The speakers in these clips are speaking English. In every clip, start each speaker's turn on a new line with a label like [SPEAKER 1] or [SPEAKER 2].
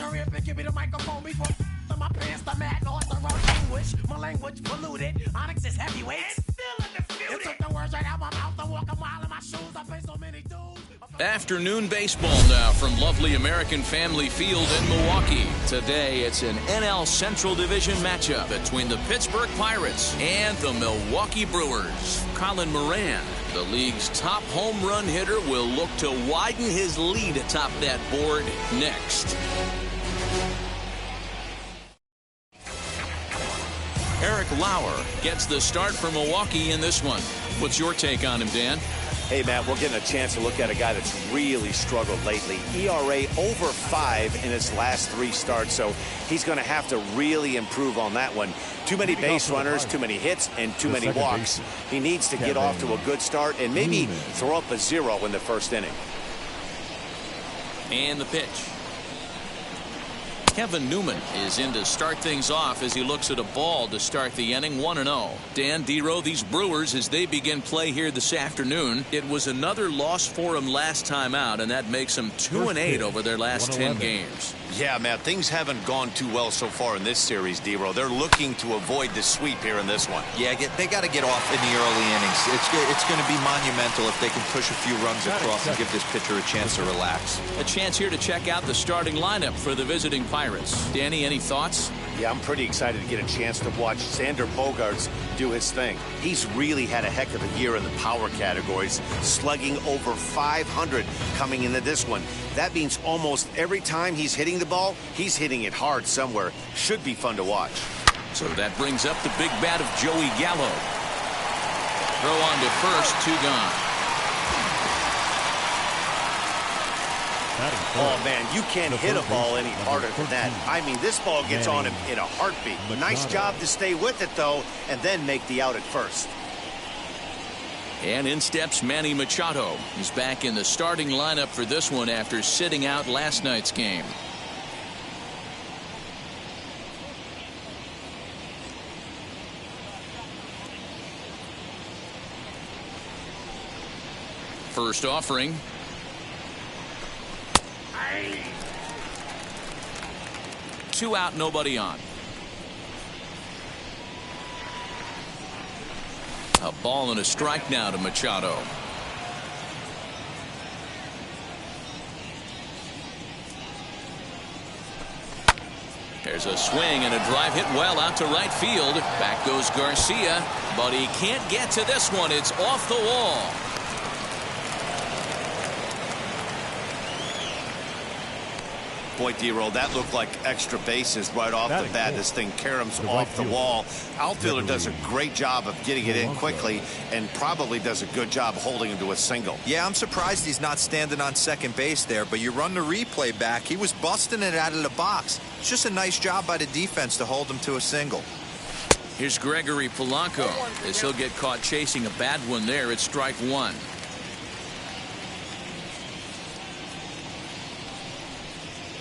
[SPEAKER 1] hurry up and give me the microphone before my pants, the mad lost the wrong English. My language polluted. Onyx is heavyweight. And still undefeated. It took the words right out my mouth to walk a mile in my shoes. I face so many dudes.
[SPEAKER 2] Afternoon baseball now from lovely American Family Field in Milwaukee. Today it's an NL Central Division matchup between the Pittsburgh Pirates and the Milwaukee Brewers. Colin Moran, the league's top home run hitter, will look to widen his lead atop that board next. Eric Lauer gets the start for Milwaukee in this one. What's your take on him, Dan?
[SPEAKER 3] Hey, Matt, we're getting a chance to look at a guy that's really struggled lately. ERA over 5 in his last 3 starts, so he's going to have to really improve on that one. Too many base runners, too many hits, and too many walks. He needs to get off to a good start and maybe throw up a 0 in the first inning.
[SPEAKER 2] And the pitch. Kevin Newman is in to start things off as he looks at a ball to start the inning. 1-0. Dan Dero, these Brewers, as they begin play here this afternoon, it was another loss for them last time out, and that makes them 2-8 over their last 10 games.
[SPEAKER 3] Yeah, Matt, things haven't gone too well so far in this series, Dero. They're looking to avoid the sweep here in this one.
[SPEAKER 4] Yeah, they got to get off in the early innings. It's going to be monumental if they can push a few runs across and give this pitcher a chance to relax.
[SPEAKER 2] A chance here to check out the starting lineup for the visiting Pirates. Danny, any thoughts?
[SPEAKER 3] Yeah, I'm pretty excited to get a chance to watch Xander Bogaerts do his thing. He's really had a heck of a year in the power categories, slugging over 500 coming into this one. That means almost every time he's hitting the ball, he's hitting it hard somewhere. Should be fun to watch.
[SPEAKER 2] So that brings up the big bat of Joey Gallo. Throw on to first, 2 gone.
[SPEAKER 3] Oh, man, you can't hit a ball any harder than that. I mean, this ball gets on him in a heartbeat. Nice job to stay with it, though, and then make the out at first.
[SPEAKER 2] And in steps Manny Machado. He's back in the starting lineup for this one after sitting out last night's game. First offering. 2 out, nobody on. A ball and a strike now to Machado. There's a swing and a drive hit well out to right field. Back goes Garcia, but he can't get to this one. It's off the wall.
[SPEAKER 3] Boy, Dero, that looked like extra bases right off the bat. This thing caroms off the wall. Outfielder does a great job of getting it in quickly and probably does a good job holding him to a single.
[SPEAKER 4] Yeah, I'm surprised he's not standing on second base there, but you run the replay back. He was busting it out of the box. It's just a nice job by the defense to hold him to a single.
[SPEAKER 2] Here's Gregory Polanco as he'll get caught chasing a bad one there. It's strike 1.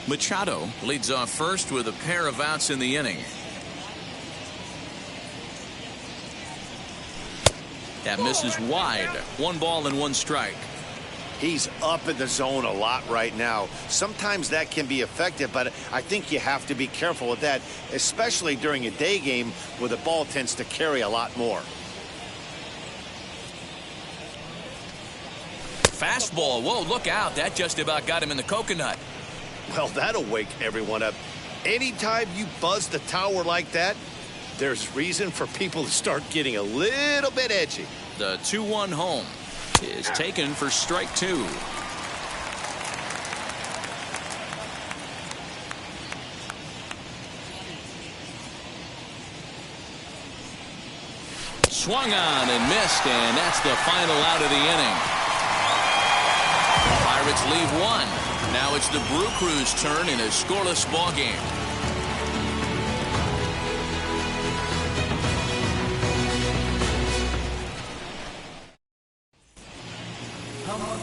[SPEAKER 2] Machado leads off first with a pair of outs in the inning. That misses wide. 1 ball and 1 strike.
[SPEAKER 3] He's up in the zone a lot right now. Sometimes that can be effective, but I think you have to be careful with that, especially during a day game where the ball tends to carry a lot more.
[SPEAKER 2] Fastball. Whoa, look out. That just about got him in the coconut.
[SPEAKER 3] Well, that'll wake everyone up. Anytime you buzz the tower like that, there's reason for people to start getting a little bit edgy.
[SPEAKER 2] The 2-1 home is taken for strike 2. Swung on and missed, and that's the final out of the inning. Pirates leave 1. Now it's the Brew Crew's turn in a scoreless ball game.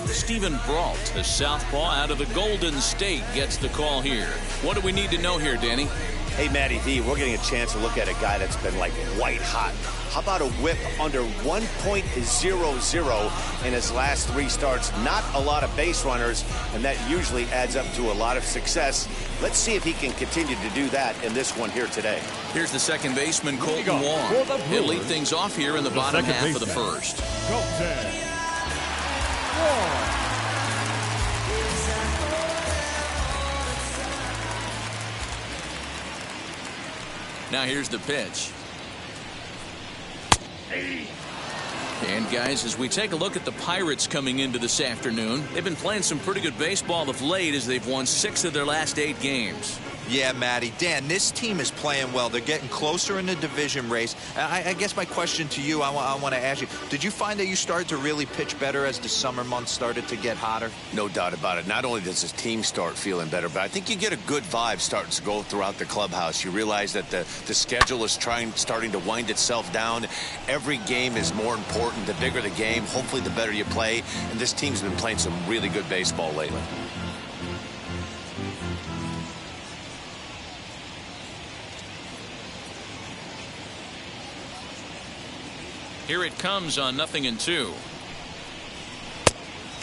[SPEAKER 2] Stephen Brault, a southpaw out of the Golden State, gets the call here. What do we need to know here, Danny?
[SPEAKER 3] Hey, Matty V, we're getting a chance to look at a guy that's been like white hot. How about a whip under 1.00 in his last 3 starts? Not a lot of base runners, and that usually adds up to a lot of success. Let's see if he can continue to do that in this one here today.
[SPEAKER 2] Here's the second baseman, Colton Wong. He'll lead things off here in the bottom half of the first.
[SPEAKER 5] Colton Wong.
[SPEAKER 2] Now here's the pitch. And guys, as we take a look at the Pirates coming into this afternoon, they've been playing some pretty good baseball of late as they've won 6 of their last 8 games.
[SPEAKER 4] Yeah, Matty. Dan, this team is playing well. They're getting closer in the division race. I guess my question to you, I want to ask you, did you find that you started to really pitch better as the summer months started to get hotter?
[SPEAKER 3] No doubt about it. Not only does his team start feeling better, but I think you get a good vibe starting to go throughout the clubhouse. You realize that the schedule is starting to wind itself down. Every game is more important. The bigger the game, hopefully the better you play. And this team's been playing some really good baseball lately.
[SPEAKER 2] Here it comes on 0-2.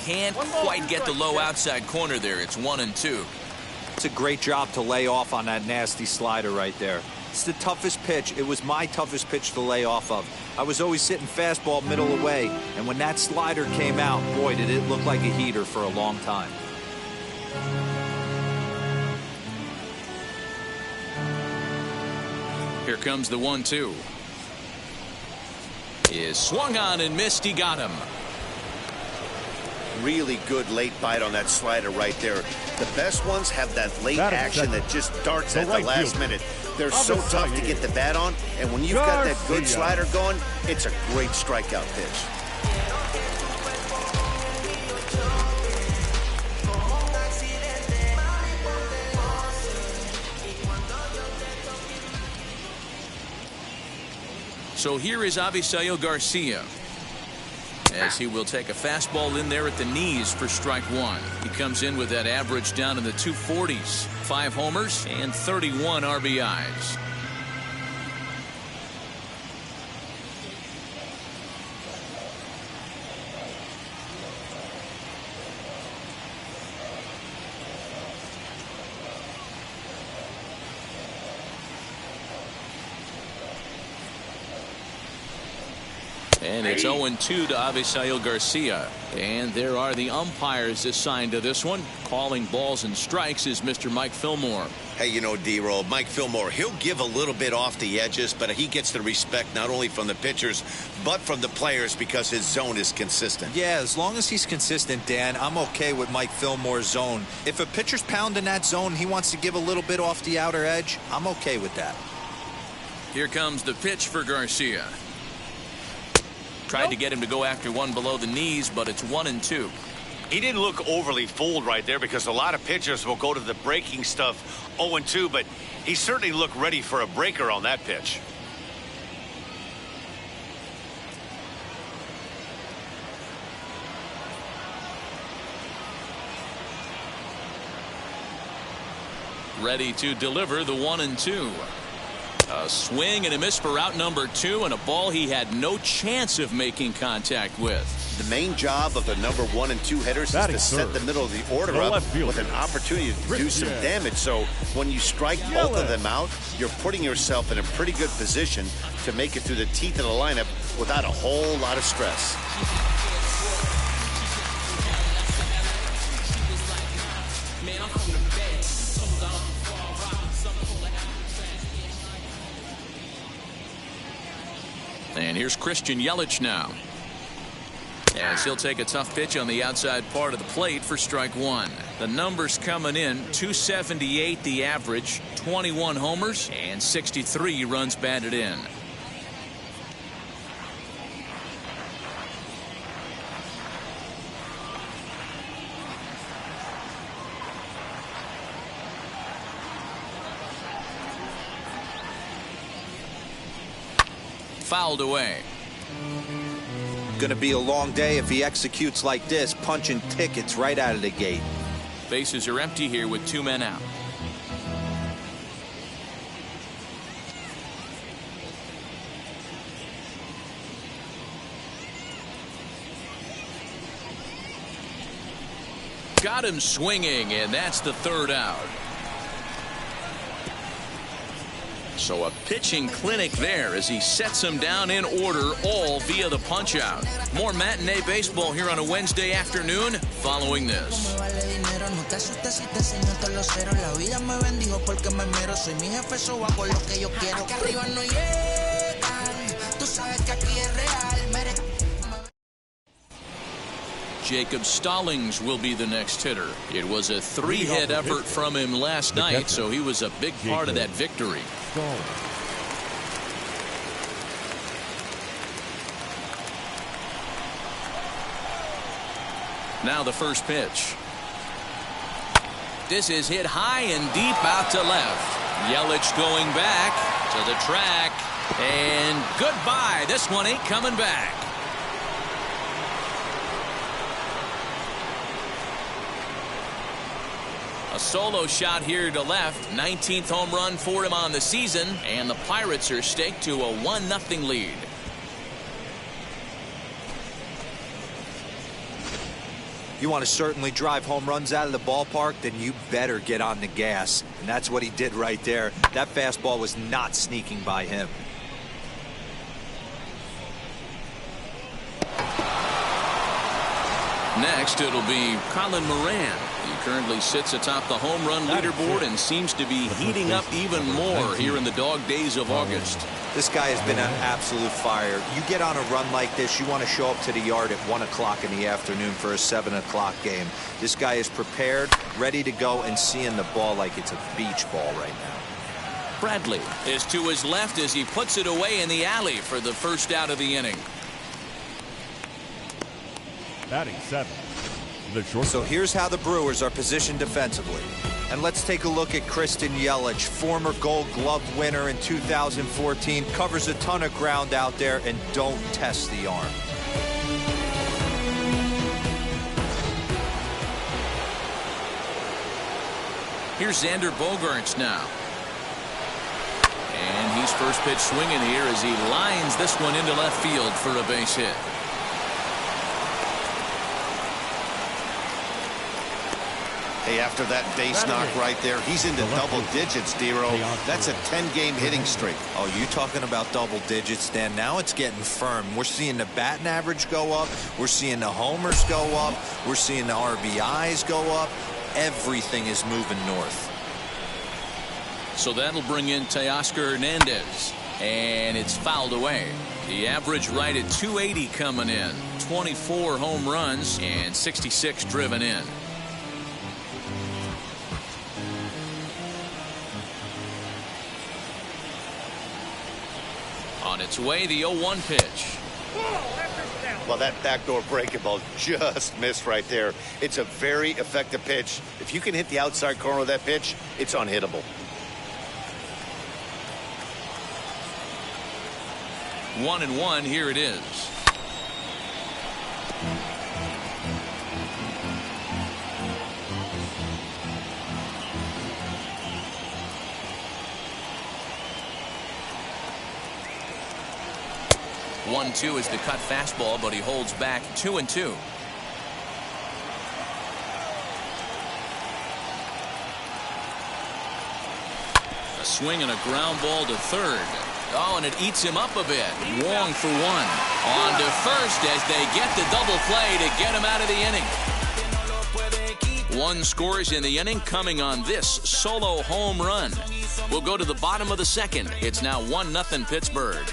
[SPEAKER 2] Can't quite get the low outside corner there. It's 1-2.
[SPEAKER 4] It's a great job to lay off on that nasty slider right there. It's the toughest pitch. It was my toughest pitch to lay off of. I was always sitting fastball middle away, and when that slider came out, boy, did it look like a heater for a long time.
[SPEAKER 2] Here comes the 1-2. Is swung on and missed. He got him.
[SPEAKER 3] Really good late bite on that slider right there. The best ones have that late action that just darts at the last minute. They're so tough to get the bat on, and when you've got that good slider going, it's a great strikeout pitch.
[SPEAKER 2] So here is Avisail Garcia, as he will take a fastball in there at the knees for strike 1. He comes in with that average down in the 240s, 5 homers and 31 RBIs. And it's 0-2 to Avisail Garcia. And there are the umpires assigned to this one. Calling balls and strikes is Mr. Mike Fillmore.
[SPEAKER 3] Hey, you know, D-Roll, Mike Fillmore, he'll give a little bit off the edges, but he gets the respect not only from the pitchers, but from the players because his zone is consistent.
[SPEAKER 4] Yeah, as long as he's consistent, Dan, I'm okay with Mike Fillmore's zone. If a pitcher's pounding that zone, he wants to give a little bit off the outer edge, I'm okay with that.
[SPEAKER 2] Here comes the pitch for Garcia. Tried to get him to go after one below the knees, but it's 1-2.
[SPEAKER 3] He didn't look overly fooled right there because a lot of pitchers will go to the breaking stuff 0-2, but he certainly looked ready for a breaker on that pitch.
[SPEAKER 2] Ready to deliver the 1-2. A swing and a miss for out number 2, and a ball he had no chance of making contact with.
[SPEAKER 3] The main job of the number 1 and 2 hitters is to set the middle of the order up with an opportunity to do some damage. So when you strike both of them out, you're putting yourself in a pretty good position to make it through the teeth of the lineup without a whole lot of stress.
[SPEAKER 2] And here's Christian Yelich now, as he'll take a tough pitch on the outside part of the plate for strike 1. The numbers coming in: 278 the average, 21 homers, and 63 runs batted in. Fouled away.
[SPEAKER 4] Gonna be a long day if he executes like this, punching tickets right out of the gate.
[SPEAKER 2] Bases are empty here with 2 men out. got him swinging, and that's the third out. So a pitching clinic there as he sets him down in order, all via the punch-out. More matinee baseball here on a Wednesday afternoon following this. Jacob Stallings will be the next hitter. It was a three-hit effort from him last night, so he was a big part of that victory. Now the first pitch. This is hit high and deep out to left. Yelich going back to the track. And goodbye. This one ain't coming back. A solo shot here to left. 19th home run for him on the season. And the Pirates are staked to a 1-0 lead.
[SPEAKER 4] You want to certainly drive home runs out of the ballpark, then you better get on the gas. And that's what he did right there. That fastball was not sneaking by him.
[SPEAKER 2] Next, it'll be Colin Moran. He currently sits atop the home run leaderboard and seems to be heating up even more here in the dog days of August.
[SPEAKER 4] This guy has been an absolute fire. You get on a run like this, you want to show up to the yard at 1 o'clock in the afternoon for a 7 o'clock game. This guy is prepared, ready to go, and seeing the ball like it's a beach ball right now.
[SPEAKER 2] Bradley is to his left as he puts it away in the alley for the first out of the inning.
[SPEAKER 5] Batting 7.
[SPEAKER 4] So here's how the Brewers are positioned defensively. And let's take a look at Christian Yelich, former Gold Glove winner in 2014, covers a ton of ground out there and don't test the arm.
[SPEAKER 2] Here's Xander Bogaerts now. And he's first pitch swinging here as he lines this one into left field for a base hit.
[SPEAKER 3] Hey, after that base knock right there, he's into double digits, Dero. That's a 10-game hitting streak.
[SPEAKER 4] Oh, you talking about double digits, Dan? Now it's getting firm. We're seeing the batting average go up. We're seeing the homers go up. We're seeing the RBIs go up. Everything is moving north.
[SPEAKER 2] So that'll bring in Teoscar Hernandez. And it's fouled away. The average right at 280 coming in. 24 home runs and 66 driven in. On its way, the 0-1 pitch.
[SPEAKER 3] Well, that backdoor breaking ball just missed right there. It's a very effective pitch. If you can hit the outside corner of that pitch, it's unhittable.
[SPEAKER 2] 1-1, here it is. One-two is the cut fastball, but he holds back 2-2. A swing and a ground ball to third. Oh, and it eats him up a bit. Wong for one. On to first as they get the double play to get him out of the inning. One scores in the inning coming on this solo home run. We'll go to the bottom of the second. It's now 1-0 Pittsburgh.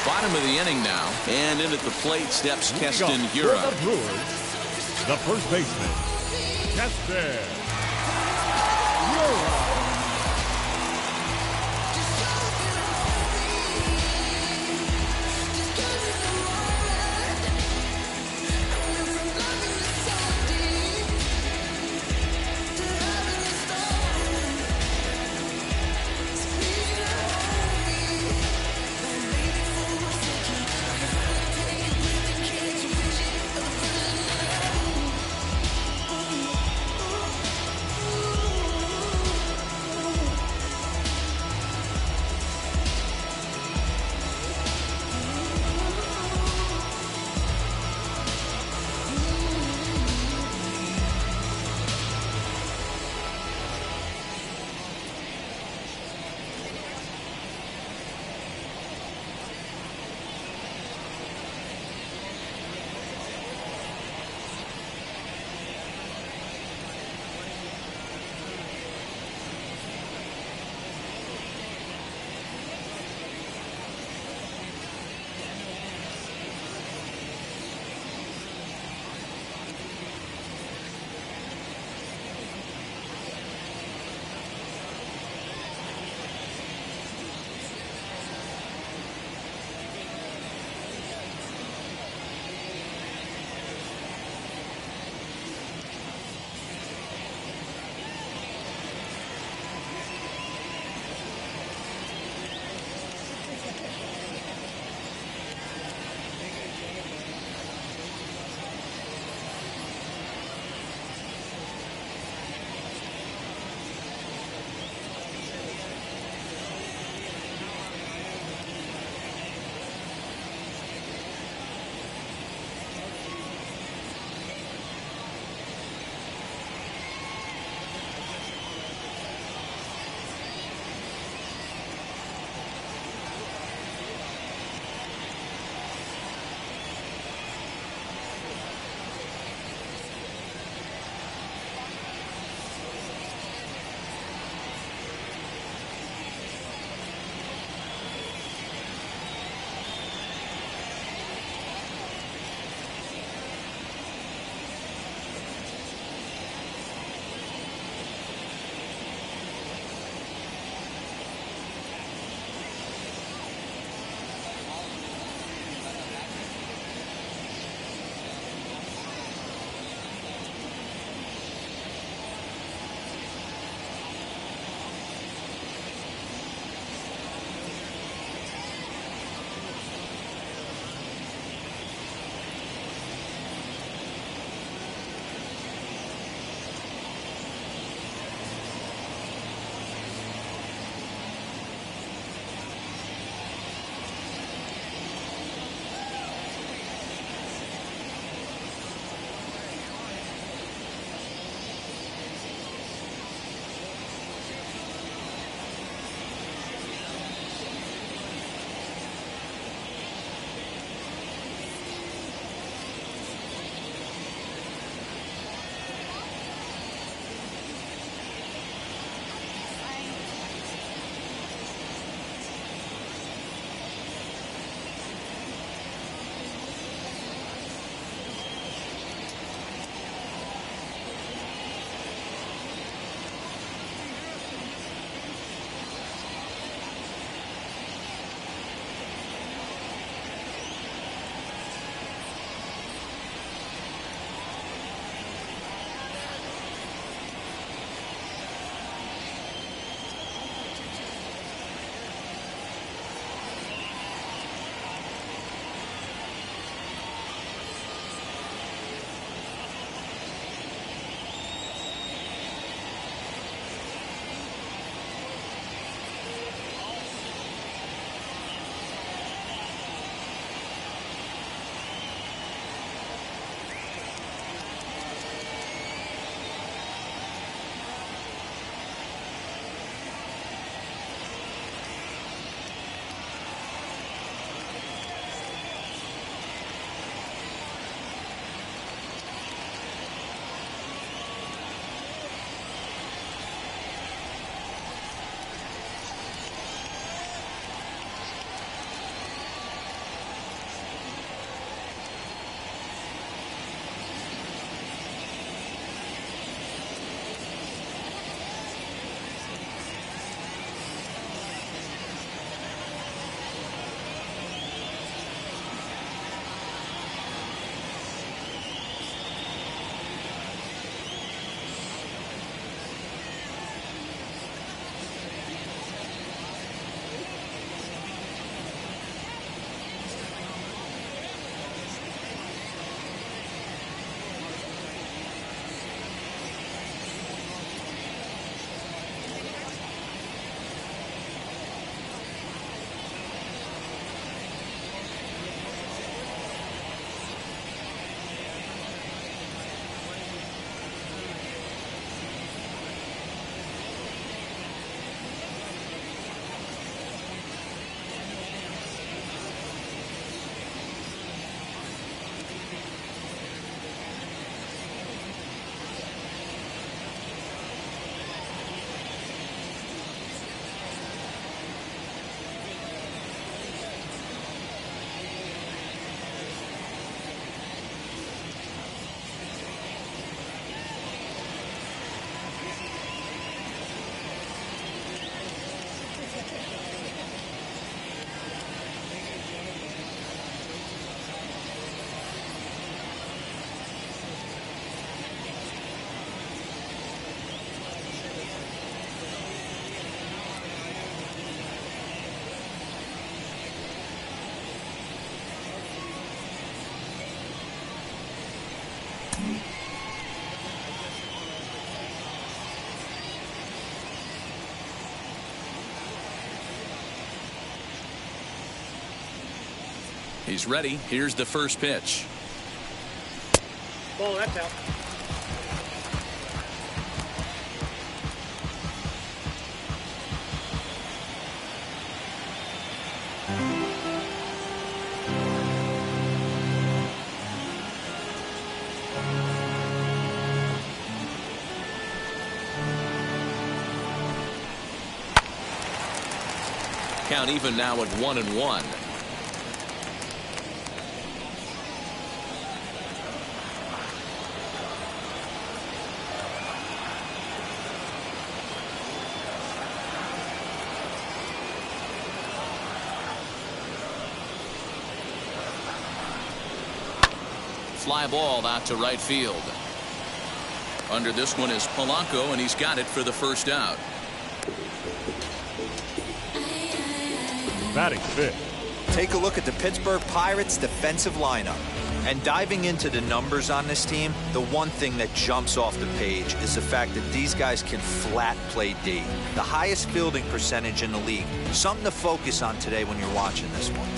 [SPEAKER 2] Bottom of the inning now, and in at the plate steps Keston Hiura.
[SPEAKER 5] For the Brewers, the first baseman, Keston Hiura.
[SPEAKER 2] He's ready. Here's the first pitch.
[SPEAKER 6] Ball, that's out.
[SPEAKER 2] Count even now at 1-1. Fly ball out to right field. Under this one is Polanco, and he's got it for the first out.
[SPEAKER 5] Batting fifth.
[SPEAKER 4] Take a look at the Pittsburgh Pirates defensive lineup. And diving into the numbers on this team, the one thing that jumps off the page is the fact that these guys can flat play D. The highest fielding percentage in the league. Something to focus on today when you're watching this one.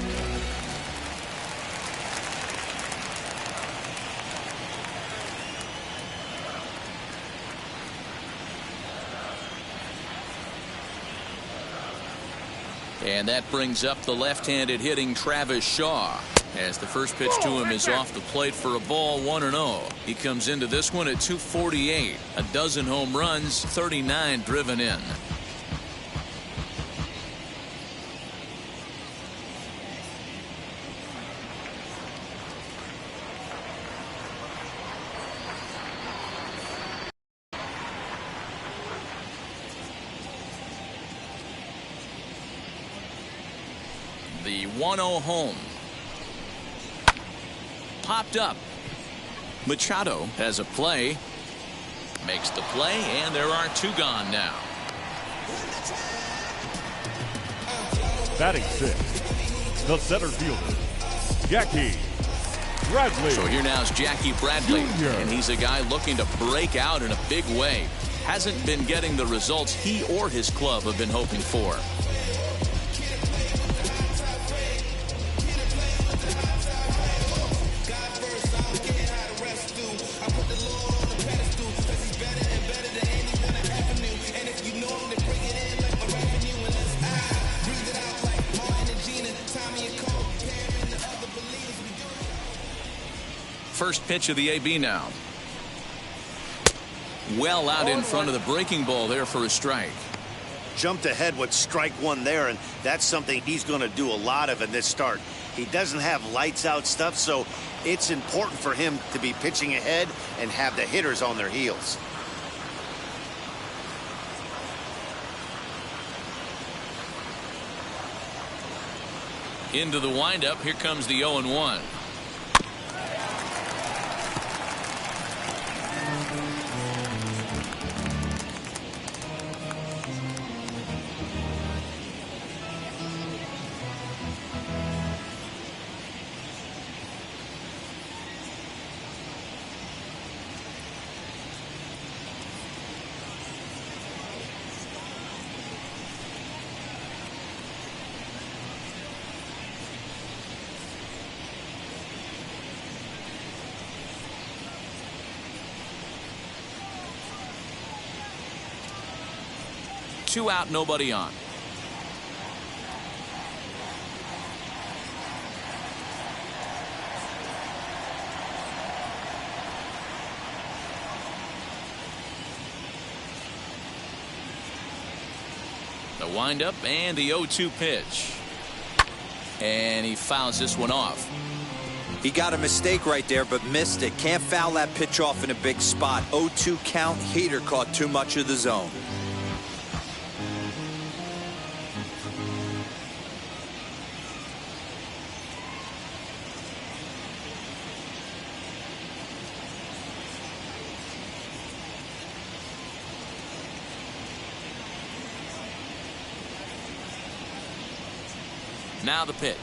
[SPEAKER 2] And that brings up the left-handed hitting Travis Shaw, as the first pitch to him is off the plate for a ball, 1-0. He comes into this one at 248. A dozen home runs, 39 driven in. The 1-0 home. Popped up. Machado has a play. Makes the play, and there are two gone now.
[SPEAKER 5] Batting sixth, the center fielder, Jackie Bradley.
[SPEAKER 2] So here now is Jackie Bradley,
[SPEAKER 5] Jr.
[SPEAKER 2] and he's a guy looking to break out in a big way. Hasn't been getting the results he or his club have been hoping for. First pitch of the AB now. Well out in front of the breaking ball there for a strike.
[SPEAKER 3] Jumped ahead with strike one there, and that's something he's going to do a lot of in this start. He doesn't have lights out stuff, so it's important for him to be pitching ahead and have the hitters on their heels.
[SPEAKER 2] Into the windup. Here comes the 0-1. Two out, nobody on. The windup and the 0-2 pitch. And he fouls this one off.
[SPEAKER 4] He got a mistake right there, but missed it. Can't foul that pitch off in a big spot. 0-2 count. Hader caught too much of the zone.
[SPEAKER 2] Now the pitch.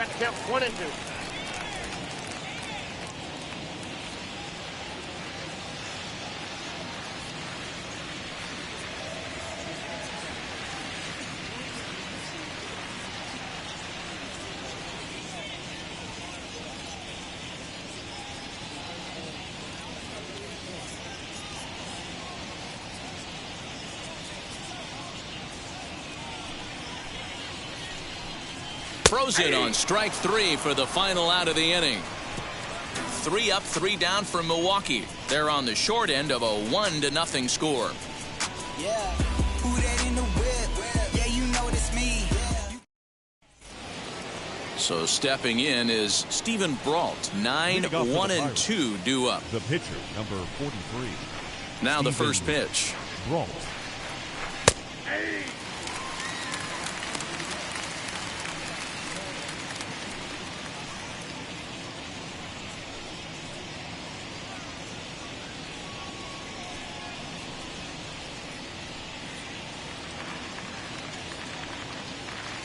[SPEAKER 6] got to count 1 and 2.
[SPEAKER 2] Throws it on strike 3 for the final out of the inning. 3 up, 3 down for Milwaukee. They're on the short end of a 1-0 score.
[SPEAKER 7] Yeah, who that in the whip? Yeah, you know it's me.
[SPEAKER 2] So stepping in is Stephen Brault. 9-1-2 due up.
[SPEAKER 5] The pitcher, number 43.
[SPEAKER 2] Now the
[SPEAKER 5] Stephen
[SPEAKER 2] first pitch.
[SPEAKER 5] Brault.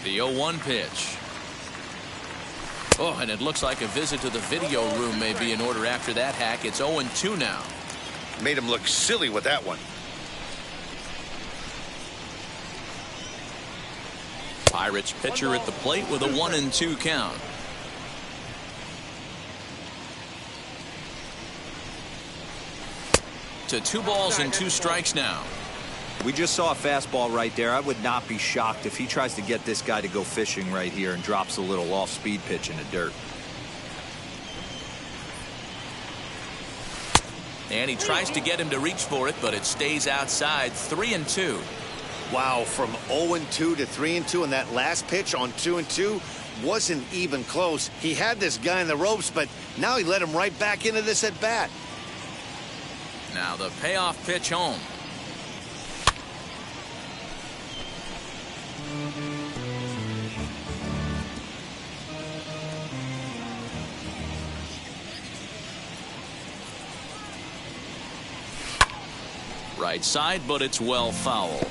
[SPEAKER 2] The 0-1 pitch. Oh, and it looks like a visit to the video room may be in order after that hack. It's 0-2 now.
[SPEAKER 3] Made him look silly with that one.
[SPEAKER 2] Pirates pitcher at the plate with a 1-2 count. To 2 balls and 2 strikes now.
[SPEAKER 4] We just saw a fastball right there. I would not be shocked if he tries to get this guy to go fishing right here and drops a little off-speed pitch in the dirt.
[SPEAKER 2] And he tries to get him to reach for it, but it stays outside. 3-2.
[SPEAKER 3] Wow, from 0-2 to 3-2, and that last pitch on 2-2 wasn't even close. He had this guy in the ropes, but now he let him right back into this at bat.
[SPEAKER 2] Now the payoff pitch home. Right side, but it's well foul.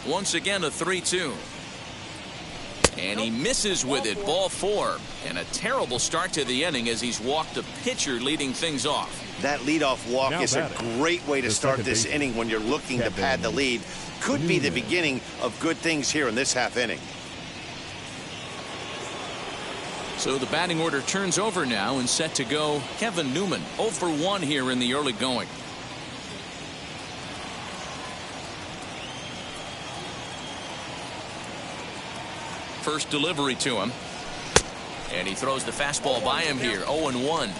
[SPEAKER 2] Once again, a 3-2. And he misses with it. Ball 4. And a terrible start to the inning as he's walked the pitcher leading things off.
[SPEAKER 3] That leadoff walk
[SPEAKER 5] Now
[SPEAKER 3] is a
[SPEAKER 5] batting,
[SPEAKER 3] great way to
[SPEAKER 5] the
[SPEAKER 3] start
[SPEAKER 5] second
[SPEAKER 3] this
[SPEAKER 5] baseman,
[SPEAKER 3] inning when you're looking to pad the lead. Could be the
[SPEAKER 5] Newman.
[SPEAKER 3] beginning of good things here in this half inning.
[SPEAKER 2] So the batting order turns over now and set to go Kevin Newman. 0 for 1 here in the early going. First delivery to him. And he throws the fastball by him here. 0-1.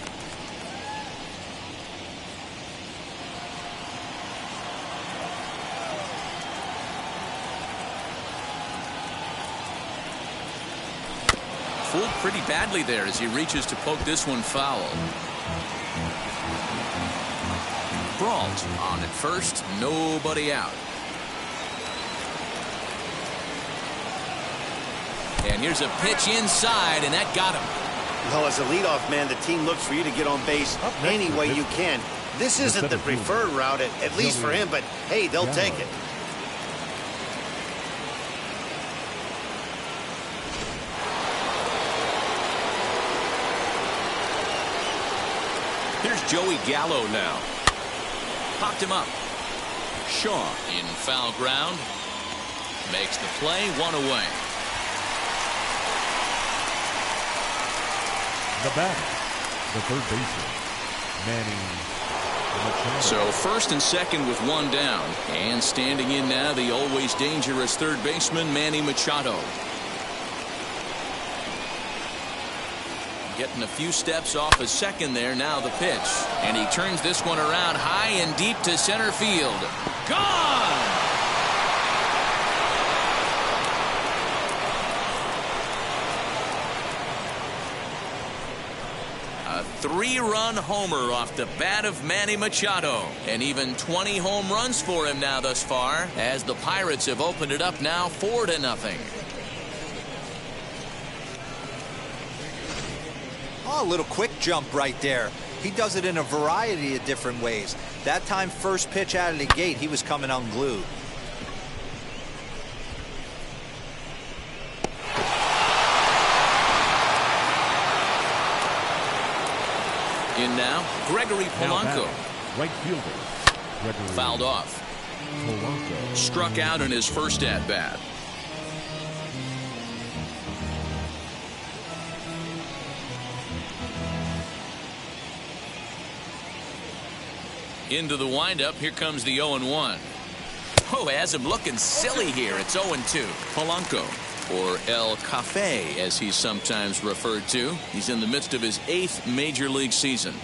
[SPEAKER 2] Fooled pretty badly there as he reaches to poke this one foul. Brault on at first, nobody out. And here's a pitch inside, and that got him.
[SPEAKER 3] Well, as a leadoff man, the team looks for you to get on base any way you can. This isn't the preferred route, at least for him, but hey, they'll take it.
[SPEAKER 2] Here's Joey Gallo now. Popped him up. Shaw in foul ground. Makes the play, 1 away.
[SPEAKER 5] The batter, the third baseman, Manny Machado.
[SPEAKER 2] So first and second with 1 down. And standing in now, the always dangerous third baseman, Manny Machado. Getting a few steps off a second there. Now the pitch. And he turns this one around high and deep to center field. Gone! A 3-run homer off the bat of Manny Machado. And even 20 home runs for him now thus far, as the Pirates have opened it up now 4-0.
[SPEAKER 4] Oh, a little quick jump right there. He does it in a variety of different ways. That time, first pitch out of the gate, he was coming unglued.
[SPEAKER 2] In now, Gregory Polanco.
[SPEAKER 5] Right fielder. Gregory
[SPEAKER 2] Fouled off.
[SPEAKER 5] Polanco.
[SPEAKER 2] Struck out in his first at-bat. Into the windup. Here comes the 0-1. Oh, has him looking silly here. It's 0-2. Polanco, or El Cafe, as he's sometimes referred to. He's in the midst of his 8th major league season.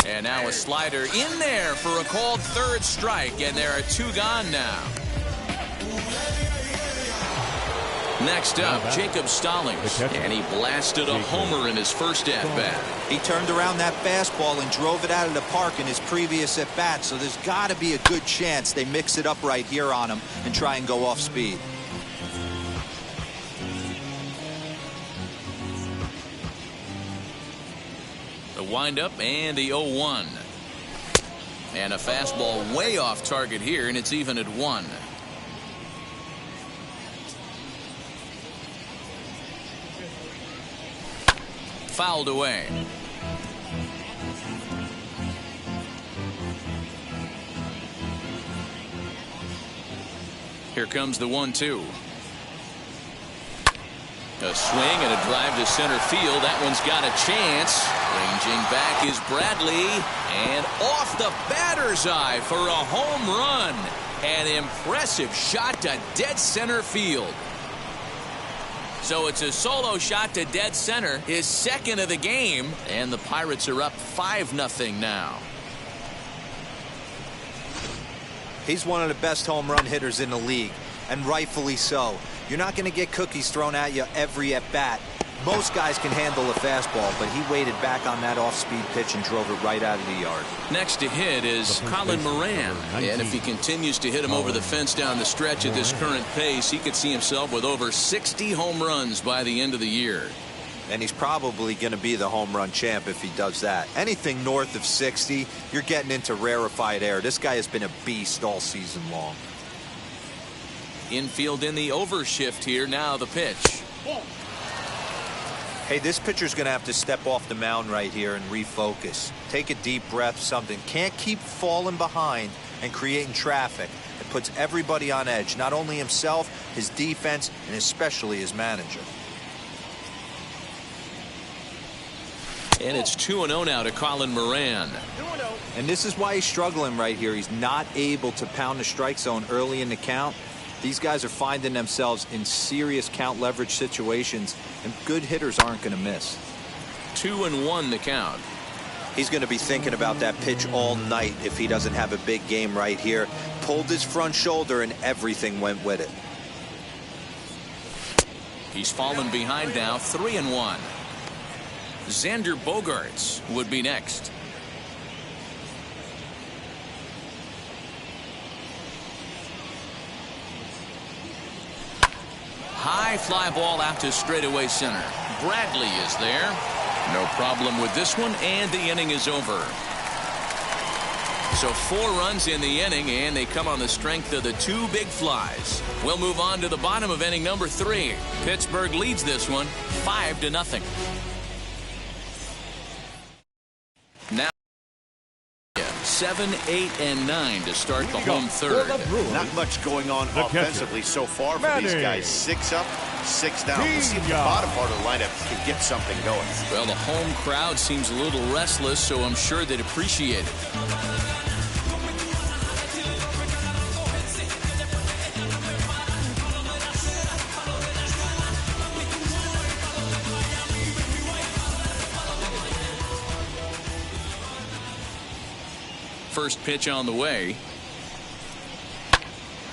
[SPEAKER 2] And now a slider in there for a called third strike, and there are 2 gone now. Next up, Jacob Stallings, and he blasted a homer in his first at-bat.
[SPEAKER 4] He turned around that fastball and drove it out of the park in his previous at-bat, so there's got to be a good chance they mix it up right here on him and try and go off speed.
[SPEAKER 2] The windup and the 0-1. And a fastball way off target here, and it's even at 1. Fouled away. Here comes the 1-2. A swing and a drive to center field. That one's got a chance. Ranging back is Bradley, and off the batter's eye for a home run. An impressive shot to dead center field. So it's a solo shot to dead center, his second of the game, and the Pirates are up 5-0 now.
[SPEAKER 4] He's one of the best home run hitters in the league, and rightfully so. You're not going to get cookies thrown at you every at-bat. Most guys can handle a fastball, but he waited back on that off-speed pitch and drove it right out of the yard.
[SPEAKER 2] Next to hit is Colin Moran, and if he continues to hit him over the fence down the stretch at this current pace, he could see himself with over 60 home runs by the end of the year.
[SPEAKER 4] And he's probably going to be the home run champ if he does that. Anything north of 60, you're getting into rarefied air. This guy has been a beast all season long.
[SPEAKER 2] Infield in the overshift here. Now the pitch.
[SPEAKER 4] Hey, this pitcher's going to have to step off the mound right here and refocus. Take a deep breath, something. Can't keep falling behind and creating traffic. It puts everybody on edge, not only himself, his defense, and especially his manager.
[SPEAKER 2] And it's 2-0 now to Colin Moran.
[SPEAKER 4] And this is why he's struggling right here. He's not able to pound the strike zone early in the count. These guys are finding themselves in serious count leverage situations, and good hitters aren't going to miss.
[SPEAKER 2] 2-1 the count.
[SPEAKER 4] He's going to be thinking about that pitch all night if he doesn't have a big game right here. Pulled his front shoulder and everything went with it.
[SPEAKER 2] He's fallen behind now, 3-1. Xander Bogaerts would be next. High fly ball out to straightaway center. Bradley is there. No problem with this one, and the inning is over. So 4 runs in the inning, and they come on the strength of the 2 big flies. We'll move on to the bottom of inning number 3. Pittsburgh leads this one 5-0. Now 7, 8, and 9 to start the home third.
[SPEAKER 3] Not much going on offensively so far for these guys. 6 up, 6 down. We'll see if the bottom part of the lineup can get something going.
[SPEAKER 2] Well, the home crowd seems a little restless, so I'm sure they'd appreciate it. First pitch on the way.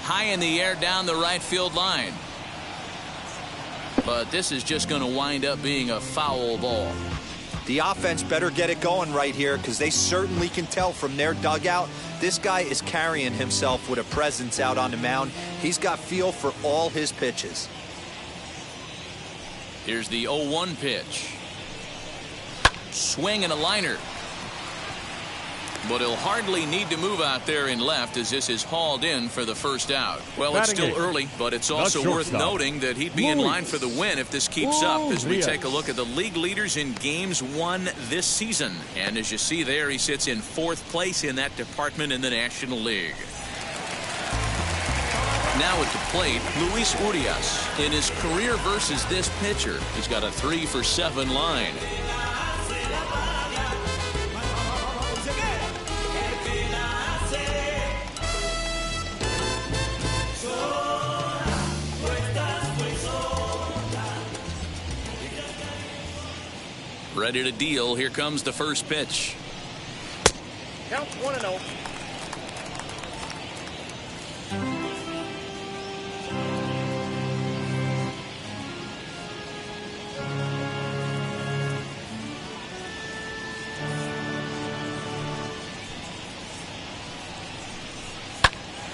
[SPEAKER 2] High in the air down the right field line. But this is just going to wind up being a foul ball.
[SPEAKER 4] The offense better get it going right here, because they certainly can tell from their dugout this guy is carrying himself with a presence out on the mound. He's got feel for all his pitches.
[SPEAKER 2] Here's the 0-1 pitch. Swing and a liner. But he'll hardly need to move out there in left as this is hauled in for the first out. Well, it's still early, but it's also worth noting that he'd be in line for the win if this keeps up as we take a look at the league leaders in games won this season. And as you see there, he sits in 4th place in that department in the National League. Now at the plate, Luis Urias. In his career versus this pitcher, he's got a 3-for-7 line. Ready to deal. Here comes the first pitch.
[SPEAKER 1] Count 1-0.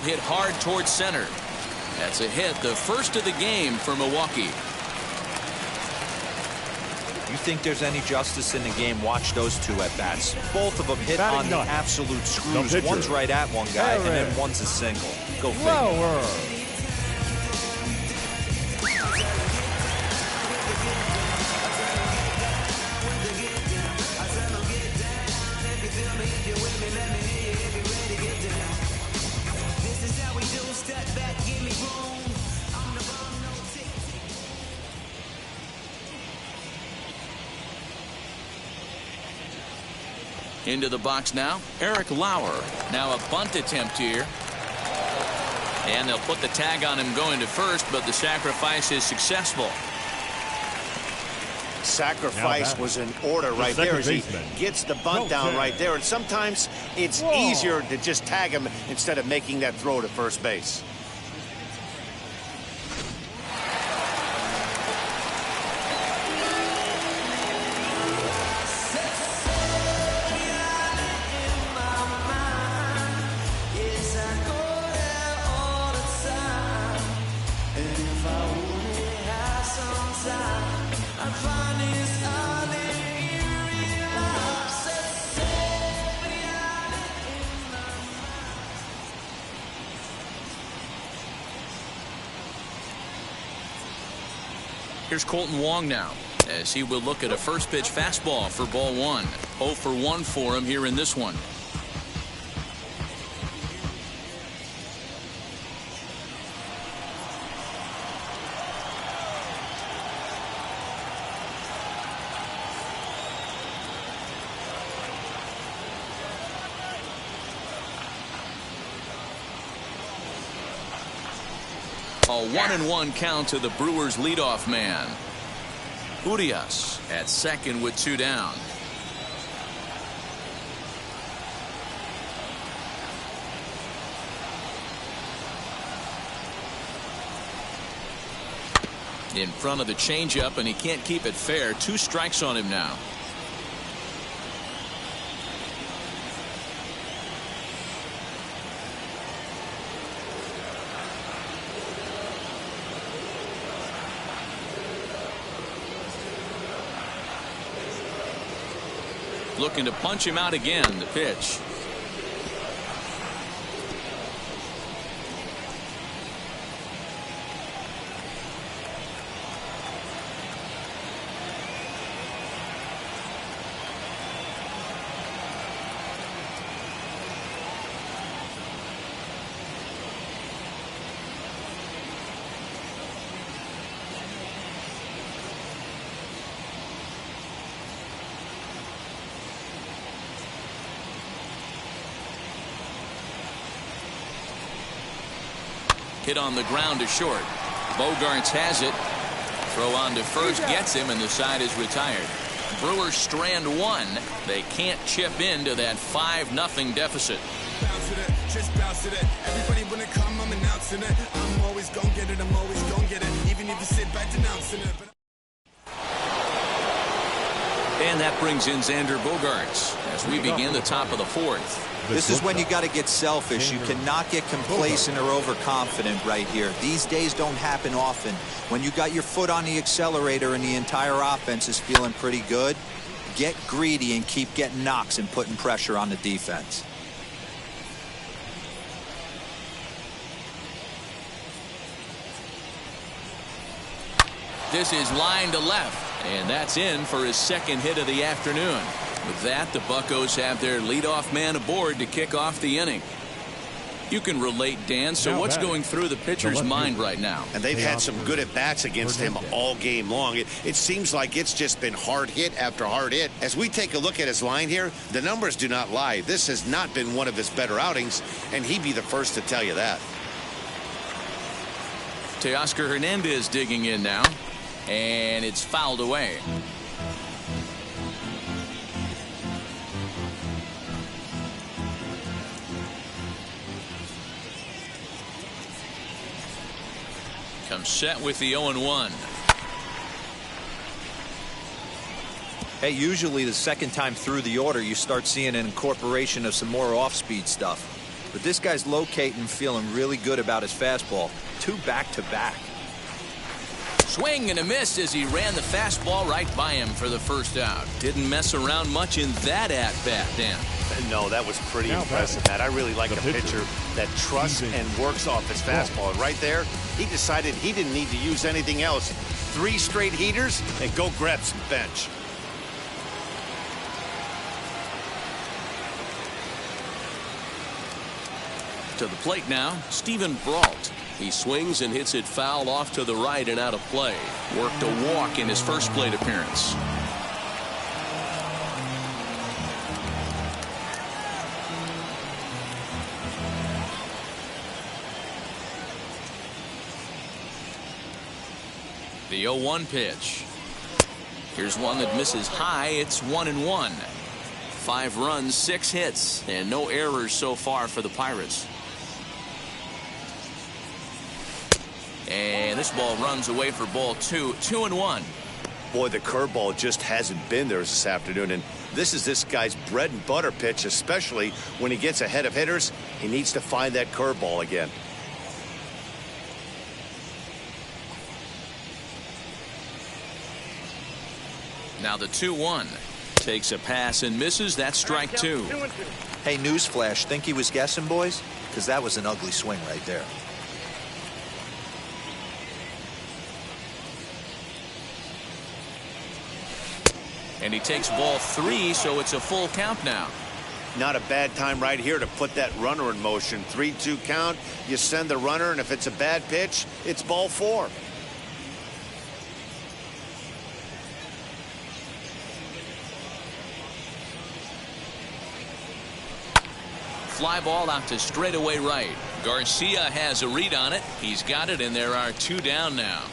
[SPEAKER 2] Hit hard towards center. That's a hit, the first of the game for Milwaukee.
[SPEAKER 4] You think there's any justice in the game, watch those two at-bats. Both of them hit on the absolute screws. One's right at one guy, and then one's a single. Go figure.
[SPEAKER 2] Into the box now, Eric Lauer. Now a bunt attempt here. And they'll put the tag on him going to first, but the sacrifice is successful.
[SPEAKER 3] Sacrifice was in order right there as he gets the bunt down right there. And sometimes it's easier to just tag him instead of making that throw to first base.
[SPEAKER 2] Here's Colton Wong now as he will look at a first pitch fastball for ball 1. 0 for 1 for him here in this one. A 1-1 count to the Brewers leadoff man. Urias at second with 2 down. In front of the changeup, and he can't keep it fair. 2 strikes on him now. Looking to punch him out again. The pitch. Hit on the ground to short. Bogarts has it. Throw on to first gets him, and the side is retired. Brewers strand 1. They can't chip into that 5-0 deficit.
[SPEAKER 6] Bounce with it, just bounce with it. Everybody wanna come, I'm announcing it. I'm always gonna get it, I'm always gonna get it. Even if you sit back denouncing it.
[SPEAKER 2] And that brings in Xander Bogarts as we begin the top of the 4th.
[SPEAKER 4] This is when you got to get selfish. You cannot get complacent or overconfident right here. These days don't happen often. When you got your foot on the accelerator and the entire offense is feeling pretty good, get greedy and keep getting knocks and putting pressure on the defense.
[SPEAKER 2] This is line to left, and that's in for his second hit of the afternoon. With that, the Buccos have their leadoff man aboard to kick off the inning. You can relate, Dan, so what's going through the pitcher's mind right now?
[SPEAKER 3] And they've had some good at-bats against him all game long. It seems like it's just been hard hit after hard hit. As we take a look at his line here, the numbers do not lie. This has not been one of his better outings, and he'd be the first to tell you that.
[SPEAKER 2] Teoscar Hernandez digging in now, and it's fouled away. Comes set with the 0-1.
[SPEAKER 4] Hey, usually the second time through the order, you start seeing an incorporation of some more off-speed stuff. But this guy's locating, feeling really good about his fastball. 2 back-to-back.
[SPEAKER 2] Swing and a miss as he ran the fastball right by him for the first out. Didn't mess around much in that at-bat, Dan.
[SPEAKER 3] No, that was pretty impressive, Matt. I really like a pitcher that trusts and works off his fastball. And right there, he decided he didn't need to use anything else. 3 straight heaters and go grab some bench.
[SPEAKER 2] To the plate now, Steven Brault. He swings and hits it foul off to the right and out of play. Worked a walk in his first plate appearance. The 0-1 pitch. Here's one that misses high. It's 1-1. 5 runs, 6 hits, and no errors so far for the Pirates. And this ball runs away for ball 2. 2-1.
[SPEAKER 3] Boy, the curveball just hasn't been there this afternoon, and this is this guy's bread and butter pitch, especially when he gets ahead of hitters. He needs to find that curveball again.
[SPEAKER 2] Now the 2-1. Takes a pass and misses. That's strike 2.
[SPEAKER 4] Hey, newsflash, think he was guessing, boys? Because that was an ugly swing right there.
[SPEAKER 2] And he takes ball 3, so it's a full count now.
[SPEAKER 3] Not a bad time right here to put that runner in motion. 3-2 count. You send the runner, and if it's a bad pitch, it's ball 4.
[SPEAKER 2] Fly ball out to straightaway right. Garcia has a read on it. He's got it, and there are 2 down now.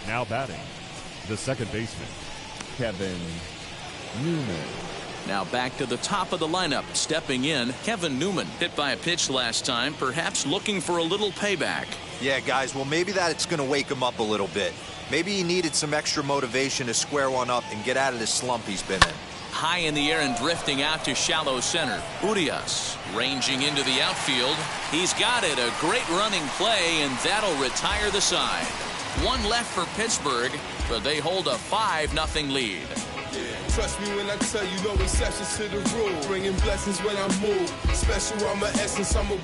[SPEAKER 5] Now batting, the second baseman, Kevin Newman.
[SPEAKER 2] Now back to the top of the lineup. Stepping in, Kevin Newman. Hit by a pitch last time, perhaps looking for a little payback.
[SPEAKER 4] Yeah, guys, well, maybe that's going to wake him up a little bit. Maybe he needed some extra motivation to square one up and get out of this slump he's been in.
[SPEAKER 2] High in the air and drifting out to shallow center. Urias ranging into the outfield. He's got it. A great running play, and that'll retire the side. 1 left for Pittsburgh, but they hold a 5-0 lead.
[SPEAKER 6] Trust me when I tell you no exceptions to the rule. Bringing blessings when I move. Special, I'm an essence, I'm a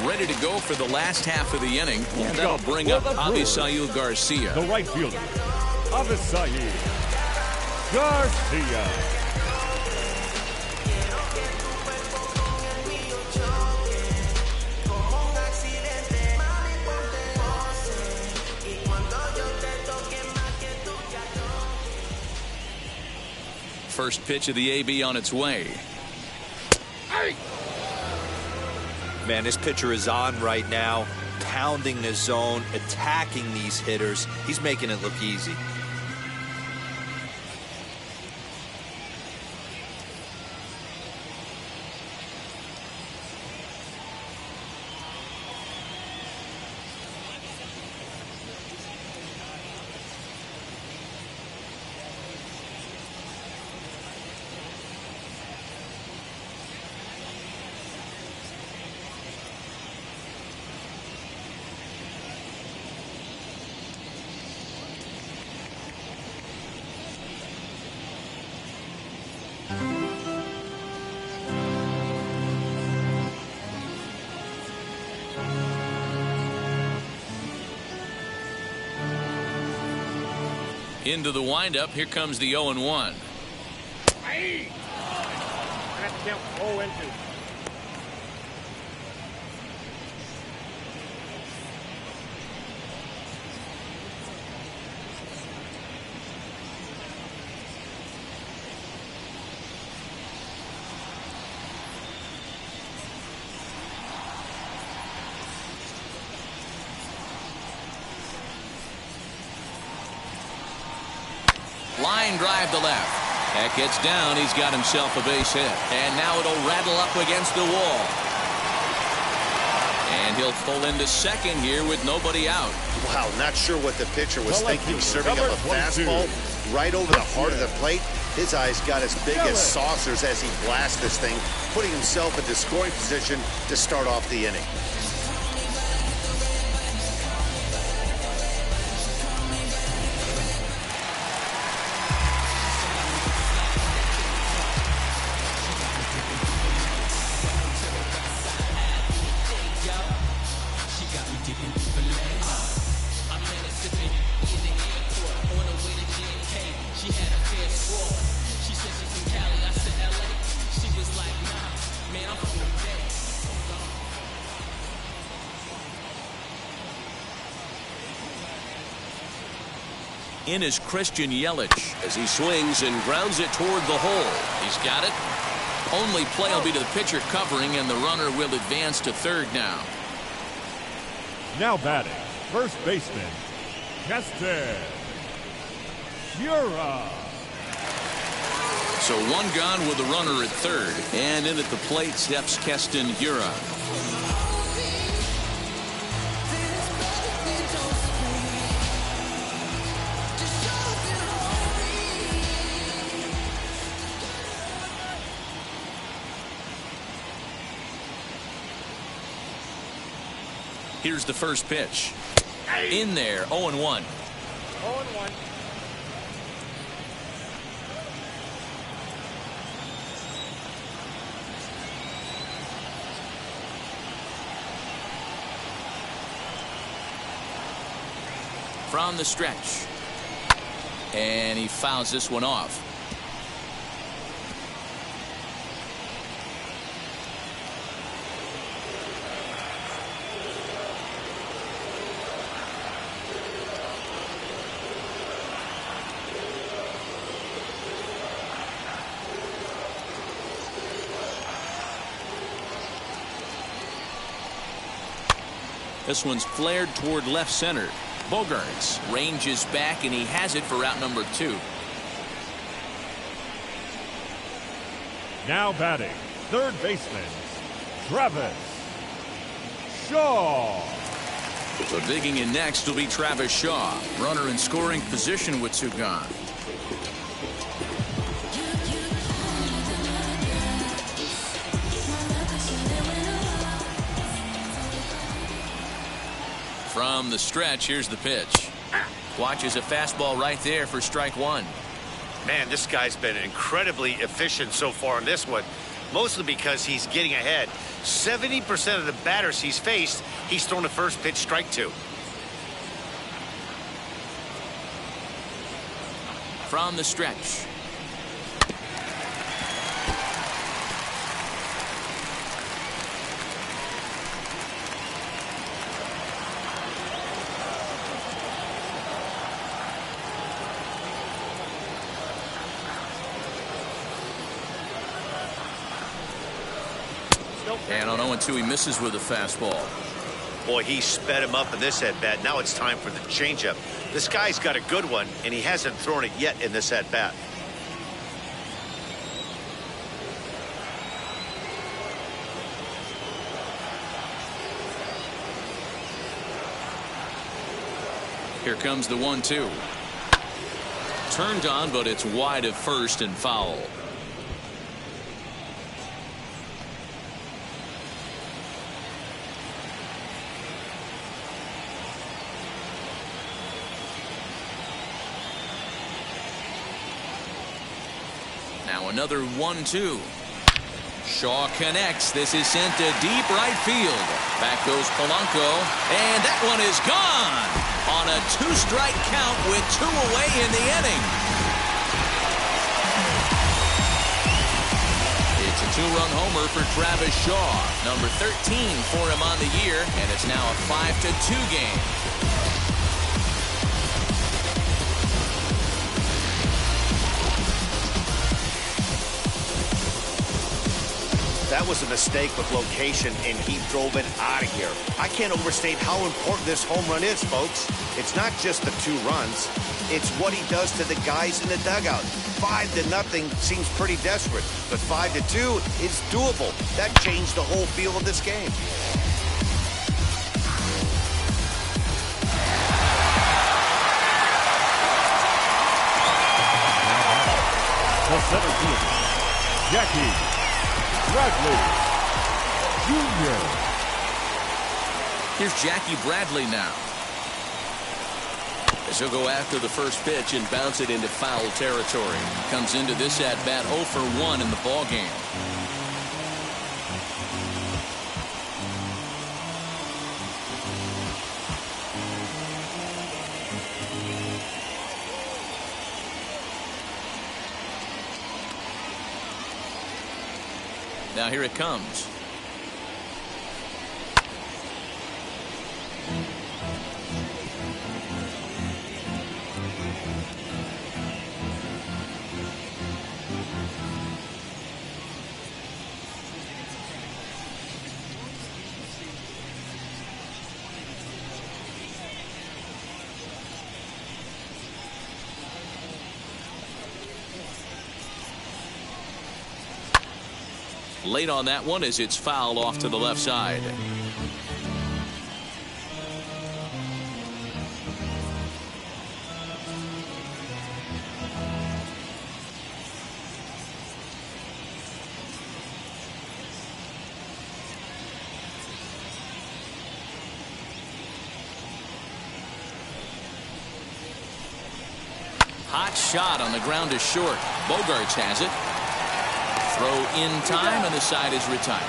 [SPEAKER 2] Ready to go for the last half of the inning. And that'll bring up Avisail Garcia.
[SPEAKER 5] The right fielder, Avisail Garcia.
[SPEAKER 2] First pitch of the AB on its way.
[SPEAKER 4] Man, this pitcher is on right now, pounding the zone, attacking these hitters. He's making it look easy.
[SPEAKER 2] Into the windup. Here comes the 0-1.
[SPEAKER 5] Hey! That's count 0-2.
[SPEAKER 2] Line drive to left. That gets down. He's got himself a base hit. And now it'll rattle up against the wall. And he'll pull into second here with nobody out.
[SPEAKER 3] Wow, not sure what the pitcher was thinking, serving up a
[SPEAKER 5] Number 22.
[SPEAKER 3] fastball right over the heart of the plate. His eyes got as big as saucers as he blasts this thing, putting himself into scoring position to start off the inning.
[SPEAKER 2] In is Christian Yelich as he swings and grounds it toward the hole. He's got it. Only play will be to the pitcher covering, and the runner will advance to third now.
[SPEAKER 5] Now batting, first baseman, Keston Hiura.
[SPEAKER 2] So one gone with the runner at third. And in at the plate steps Keston Hiura. Here's the first pitch. In there, 0-1.
[SPEAKER 5] 0-1.
[SPEAKER 2] From the stretch. And he fouls this one off. This one's flared toward left center. Bogarts ranges back, and he has it for out number 2.
[SPEAKER 5] Now batting, third baseman, Travis Shaw.
[SPEAKER 2] So digging in next will be Travis Shaw. Runner in scoring position with 2 gone. From the stretch, here's the pitch. Watches a fastball right there for strike 1.
[SPEAKER 3] Man, this guy's been incredibly efficient so far in this one, mostly because he's getting ahead. 70% of the batters he's faced, he's thrown the first pitch, strike 2.
[SPEAKER 2] From the stretch. And on 0-2, he misses with a fastball.
[SPEAKER 3] Boy, he sped him up in this at-bat. Now it's time for the changeup. This guy's got a good one, and he hasn't thrown it yet in this at-bat.
[SPEAKER 2] Here comes the 1-2. Turned on, but it's wide of first and foul. Now another 1-2. Shaw connects. This is sent to deep right field. Back goes Polanco, and that one is gone. on a two-strike count with 2 away in the inning. It's a 2-run homer for Travis Shaw, number 13 for him on the year, and it's now a 5-2 game.
[SPEAKER 3] That was a mistake with location, and he drove it out of here. I can't overstate how important this home run is, folks. It's not just the 2 runs. It's what he does to the guys in the dugout. 5-0 seems pretty desperate, but 5-2 is doable. That changed the whole feel of this game.
[SPEAKER 5] The center fielder, Jackie Bradley Jr.
[SPEAKER 2] Here's Jackie Bradley now. As he'll go after the first pitch and bounce it into foul territory. Comes into this at-bat 0 for 1 in the ballgame. Now here it comes. Late on that one as it's fouled off to the left side. Hot shot on the ground is short. Bogarts has it. Throw in time, and the side is retired.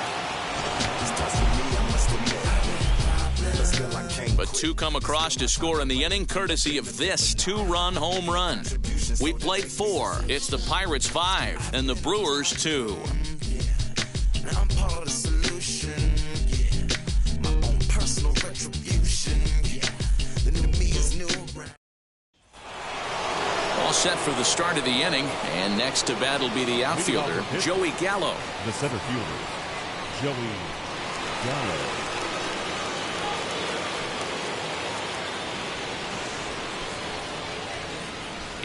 [SPEAKER 2] But 2 come across to score in the inning, courtesy of this 2-run home run. We played 4. It's the Pirates 5 and the Brewers 2. Set for the start of the inning, and next to bat will be the outfielder, Joey Gallo.
[SPEAKER 5] The center fielder, Joey Gallo.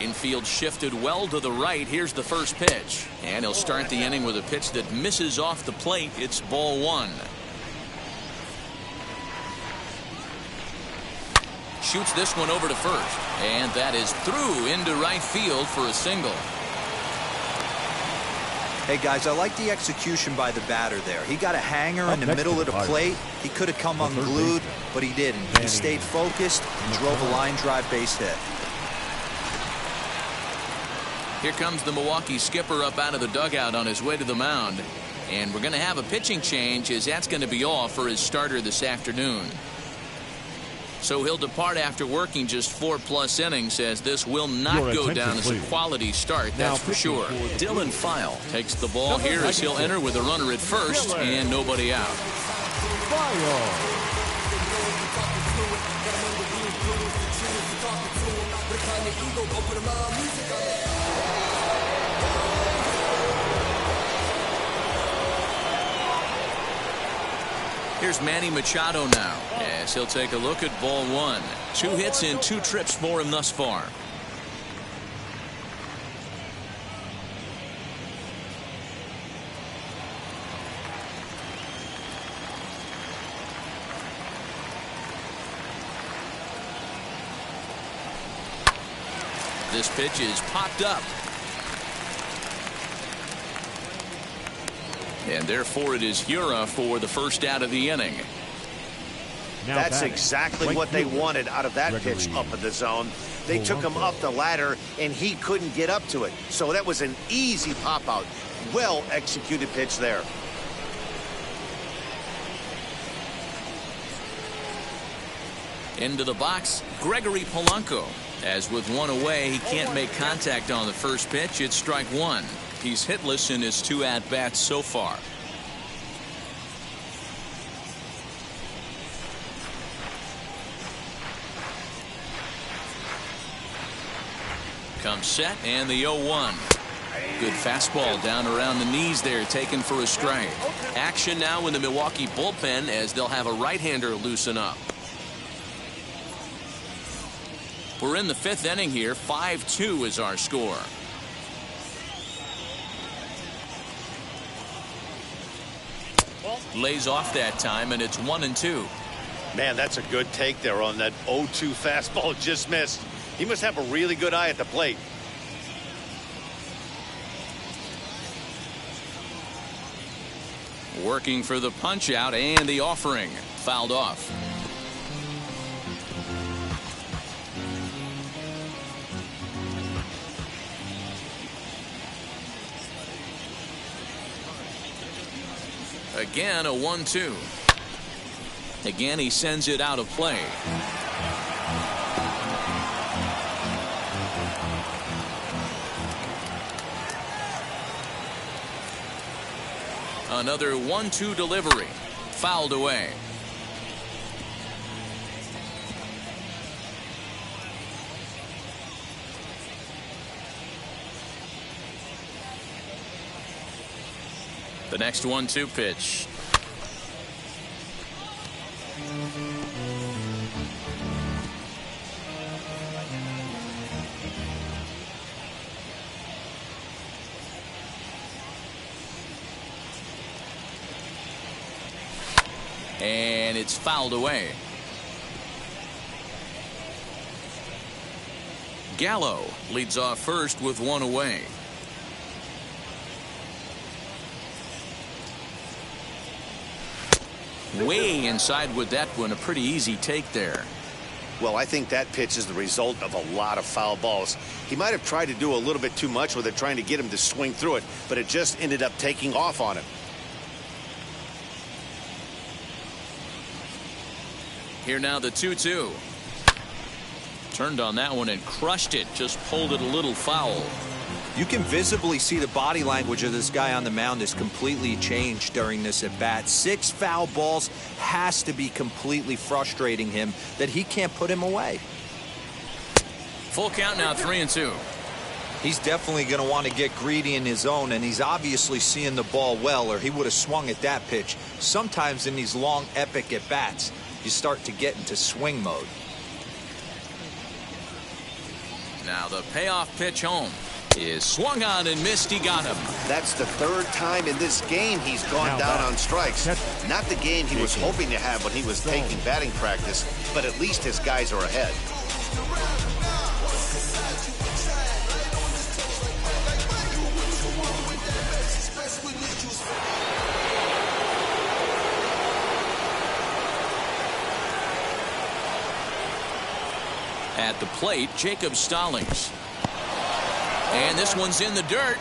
[SPEAKER 2] Infield shifted well to the right. Here's the first pitch, and he'll start the inning with a pitch that misses off the plate. It's ball 1. Shoots this one over to first, and that is through into right field for a single.
[SPEAKER 4] Hey guys, I like the execution by the batter there. He got a hanger in the middle of the plate. He could have come unglued, but he didn't. He stayed focused and drove a line drive base hit.
[SPEAKER 2] Here comes the Milwaukee skipper up out of the dugout on his way to the mound, and we're going to have a pitching change, as that's going to be all for his starter this afternoon. So he'll depart after working just 4+ innings, as this will not go down as a quality start, that's for sure. Dylan File takes the ball here as he'll enter with a runner at first and nobody out. Here's Manny Machado now, as he'll take a look at ball 1. 2 hits and 2 trips for him thus far. This pitch is popped up. And therefore it is Hura for the first out of the inning.
[SPEAKER 3] That's exactly what they wanted out of that pitch up in the zone. They took him up the ladder, and he couldn't get up to it. So that was an easy pop-out. Well-executed pitch there.
[SPEAKER 2] Into the box, Gregory Polanco. As with one away, he can't make contact on the first pitch. It's strike one. He's hitless in his 2 at-bats so far. Comes set and the 0-1. Good fastball down around the knees there, taken for a strike. Action now in the Milwaukee bullpen as they'll have a right-hander loosen up. We're in the 5th inning here. 5-2 is our score. Lays off that time, and it's 1-2.
[SPEAKER 3] Man, that's a good take there on that 0-2 fastball. Just missed. He must have a really good eye at the plate.
[SPEAKER 2] Working for the punch out and the offering. Fouled off. Again, a 1-2. Again, he sends it out of play. Another 1-2 delivery. Fouled away. The next 1-2 pitch. And it's fouled away. Gallo leads off first with 1 away. Way inside with that one. A pretty easy take there.
[SPEAKER 3] Well, I think that pitch is the result of a lot of foul balls. He might have tried to do a little bit too much with it, trying to get him to swing through it, but it just ended up taking off on him.
[SPEAKER 2] Here now the 2-2. Turned on that one and crushed it. Just pulled it a little foul.
[SPEAKER 4] You can visibly see the body language of this guy on the mound is completely changed during this at bat. 6 foul balls has to be completely frustrating him that he can't put him away.
[SPEAKER 2] Full count now, 3-2.
[SPEAKER 4] He's definitely going to want to get greedy in his zone, and he's obviously seeing the ball well, or he would have swung at that pitch. Sometimes in these long epic at bats, you start to get into swing mode.
[SPEAKER 2] Now the payoff pitch home is swung on and missed. He got him.
[SPEAKER 3] That's the 3rd time in this game he's gone down on strikes. Not the game he was hoping to have when he was taking batting practice, but at least his guys are ahead.
[SPEAKER 2] At the plate, Jacob Stallings. And this one's in the dirt.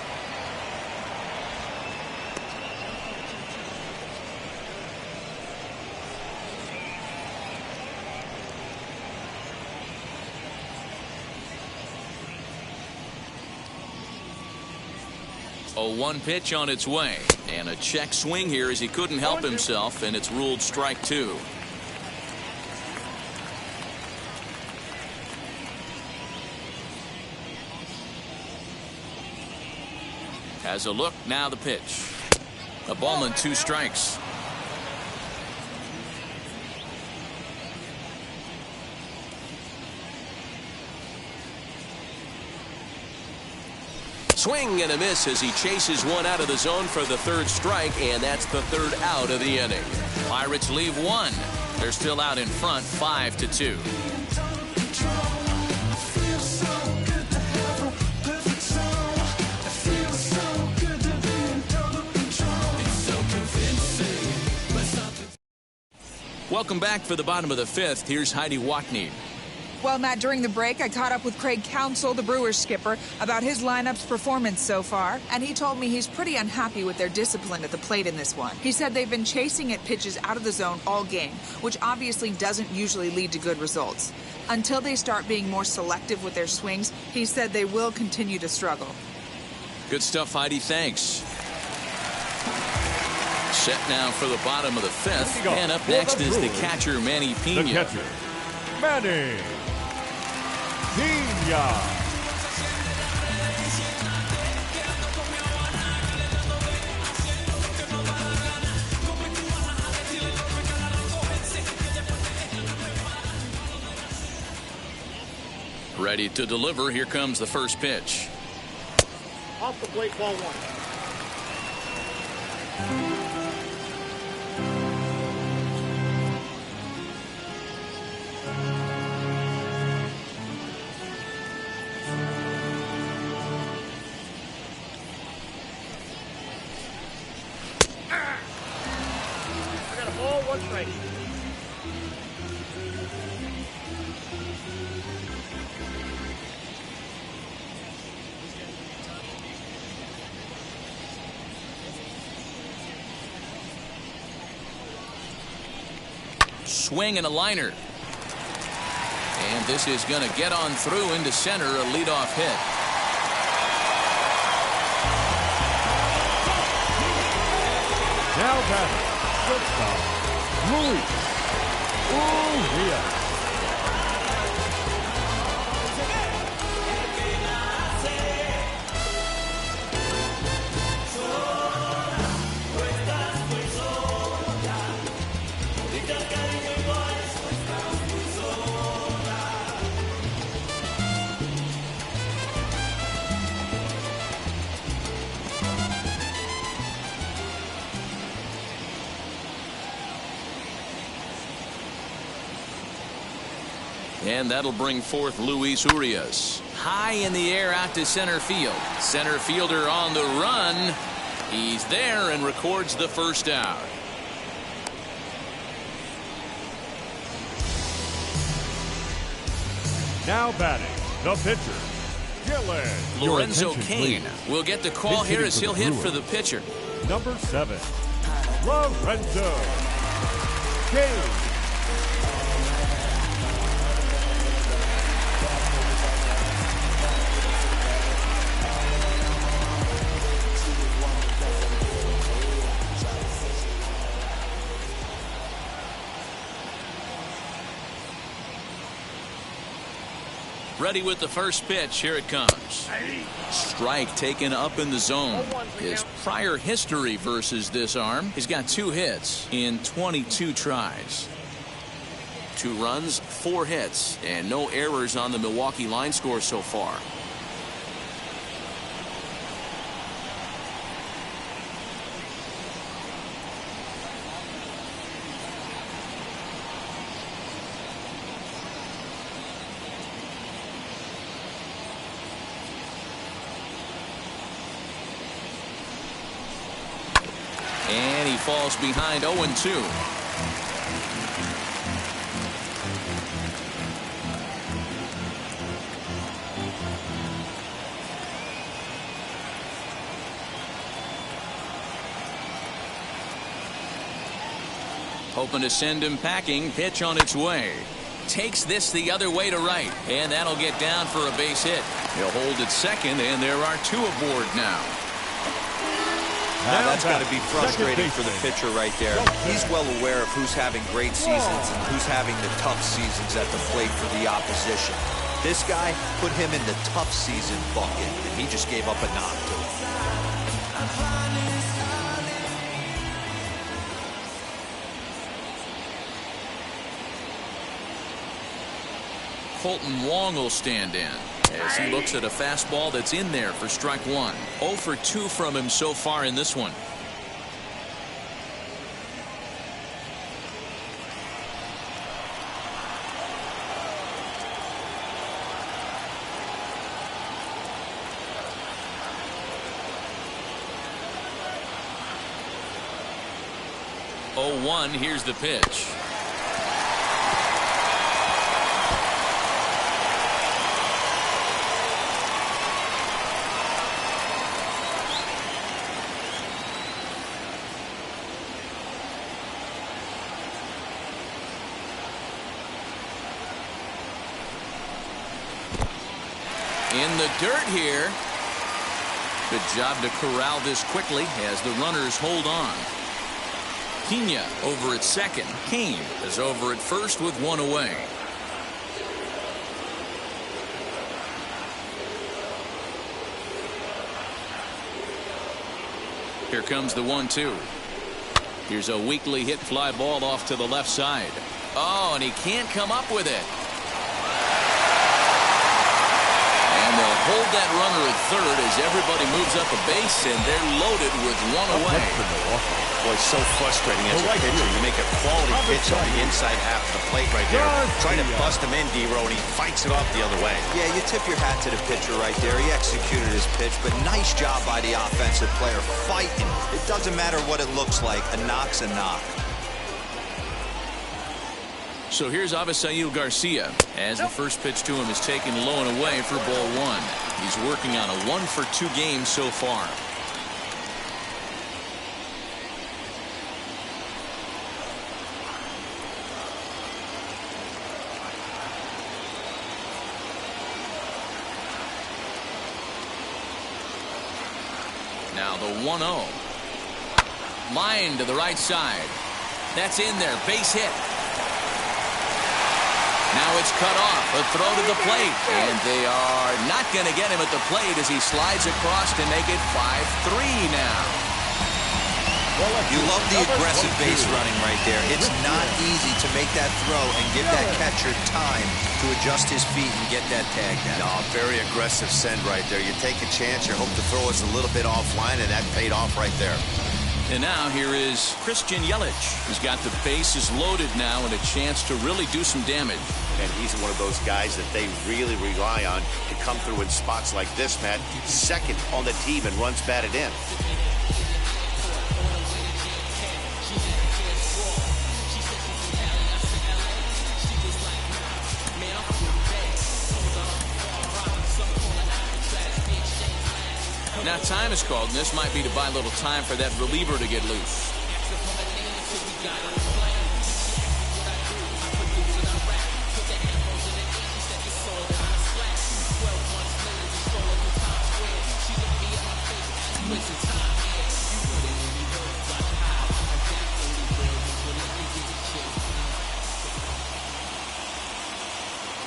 [SPEAKER 2] A 1 pitch on its way. And a check swing here as he couldn't help himself, and it's ruled strike 2. Has a look, now the pitch. A ball and 2 strikes. Swing and a miss as he chases one out of the zone for the 3rd strike, and that's the 3rd out of the inning. Pirates leave 1. They're still out in front, 5-2. Welcome back for the bottom of the 5th. Here's Heidi Watney.
[SPEAKER 8] Well, Matt, during the break, I caught up with Craig Counsell, the Brewers skipper, about his lineup's performance so far, and he told me he's pretty unhappy with their discipline at the plate in this one. He said they've been chasing at pitches out of the zone all game, which obviously doesn't usually lead to good results. Until they start being more selective with their swings, he said they will continue to struggle.
[SPEAKER 2] Good stuff, Heidi. Thanks. Set now for the bottom of the fifth, and up next is the catcher, Manny Pena.
[SPEAKER 5] The catcher, Manny Pena.
[SPEAKER 2] Ready to deliver. Here comes the first pitch.
[SPEAKER 9] Off the plate, ball one.
[SPEAKER 2] Swing and a liner. And this is going to get on through into center, a leadoff hit.
[SPEAKER 5] Now batting, shortstop, Luis Urias.
[SPEAKER 2] And that'll bring forth Luis Urias. High in the air out to center field. Center fielder on the run. He's there and records the first out.
[SPEAKER 5] Now batting, the pitcher, Dylan.
[SPEAKER 2] Lorenzo Cain will get the call here as he'll hit for the pitcher.
[SPEAKER 5] Number 7, Lorenzo Cain.
[SPEAKER 2] Ready with the first pitch. Here it comes. Strike taken up in the zone. His prior history versus this arm, he's got 2 hits in 22 tries. 2 runs, 4 hits, and no errors on the Milwaukee line score so far. And he falls behind 0-2. Hoping to send him packing. Pitch on its way. Takes this the other way to right. And that'll get down for a base hit. He'll hold at second, and there are 2 aboard now.
[SPEAKER 4] That's got to be frustrating for the pitcher right there. He's well aware of who's having great seasons and who's having the tough seasons at the plate for the opposition. This guy put him in the tough season bucket, and he just gave up a knock to him.
[SPEAKER 2] Colton Wong will stand in as he looks at a fastball that's in there for strike 1. 0 for 2 from him so far in this one. in the dirt here. Good job to corral this quickly as the runners hold on. Pena over at second. Kane is over at first with one away. Here comes the 1-2. Here's a weakly hit fly ball off to the left side. Oh, and he can't come up with it. And they'll hold that runner at third as everybody moves up a base, and they're loaded with one away.
[SPEAKER 3] Boy, so frustrating as a pitcher. You make a quality pitch on the inside half of the plate right there. Trying to bust him in, D-Row, and he fights it off the other way.
[SPEAKER 4] Yeah, you tip your hat to the pitcher right there. He executed his pitch, but nice job by the offensive player fighting. It doesn't matter what it looks like. A knock's a knock.
[SPEAKER 2] So here's Avisail Garcia as the first pitch to him is taken low and away for ball one. He's working on a 1-for-2 game so far. Now the 1-0. Line to the right side. That's in there. Base hit. Now it's cut off. A throw to the plate. And they are not going to get him at the plate as he slides across to make it 5-3 now.
[SPEAKER 4] You love the aggressive base running right there. It's not easy to make that throw and give that catcher time to adjust his feet and get that tag down.
[SPEAKER 3] No, very aggressive send right there. You take a chance. You hope the throw is a little bit offline, and that paid off right there.
[SPEAKER 2] And now here is Christian Yelich. He's got the bases loaded now and a chance to really do some damage.
[SPEAKER 3] And he's one of those guys that they really rely on to come through in spots like this, Matt. Second on the team and runs batted in.
[SPEAKER 2] Now time is called, and this might be to buy a little time for that reliever to get loose.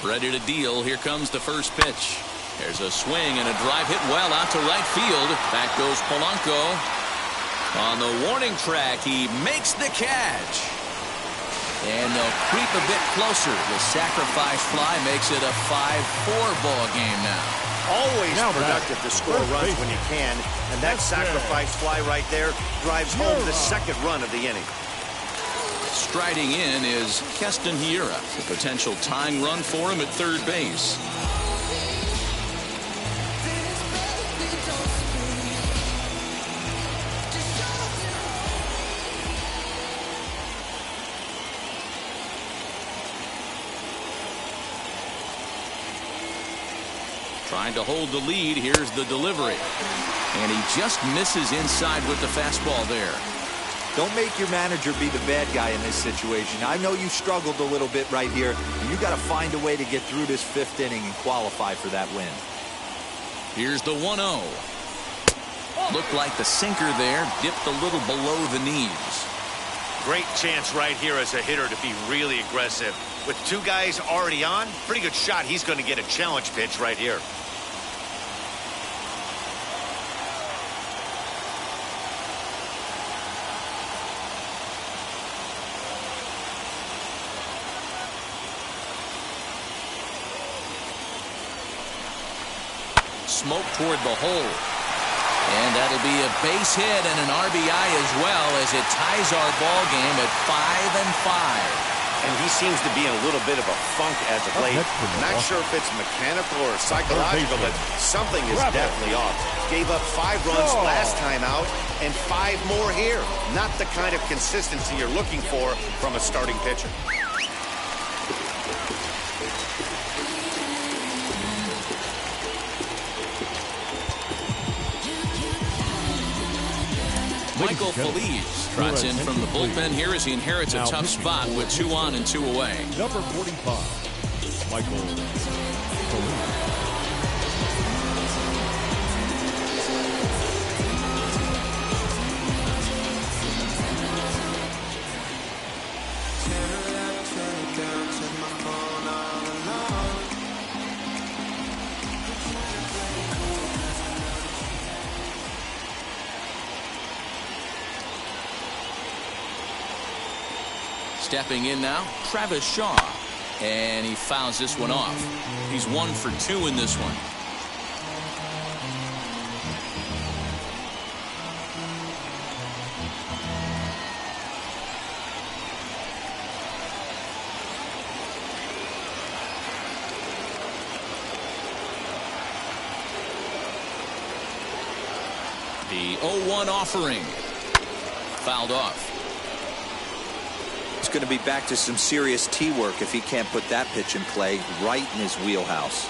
[SPEAKER 2] Ready to deal. Here comes the first pitch. There's a swing and a drive hit well out to right field. Back goes Polanco. On the warning track, he makes the catch. And they'll creep a bit closer. The sacrifice fly makes it a 5-4 ball game now.
[SPEAKER 3] Always productive to score runs when you can. And that sacrifice fly right there drives home the second run of the inning.
[SPEAKER 2] Striding in is Keston Hiura. A potential tying run for him at third base. Trying to hold the lead. Here's the delivery. And he just misses inside with the fastball there.
[SPEAKER 4] Don't make your manager be the bad guy in this situation. I know you struggled a little bit right here, and you got to find a way to get through this fifth inning and qualify for that win.
[SPEAKER 2] Here's the 1-0. Looked like the sinker there dipped a little below the knees.
[SPEAKER 3] Great chance right here as a hitter to be really aggressive. With two guys already on, pretty good shot. He's going to get a challenge pitch right here.
[SPEAKER 2] Smoke toward the hole. And that'll be a base hit and an RBI as well as it ties our ball game at 5-5.
[SPEAKER 3] And he seems to be in a little bit of a funk as of late. Not sure if it's mechanical or psychological, but something is definitely off. Gave up 5 runs last time out and 5 more here. Not the kind of consistency you're looking for from a starting pitcher.
[SPEAKER 2] Michael Feliz trots in from the bullpen here as he inherits a tough spot with 2 on and 2 away.
[SPEAKER 5] Number 45, Michael Feliz.
[SPEAKER 2] Stepping in now, Travis Shaw. And he fouls this one off. He's 1 for 2 in this one. The 0-1 offering. Fouled off.
[SPEAKER 4] It's going to be back to some serious tee work if he can't put that pitch in play right in his wheelhouse.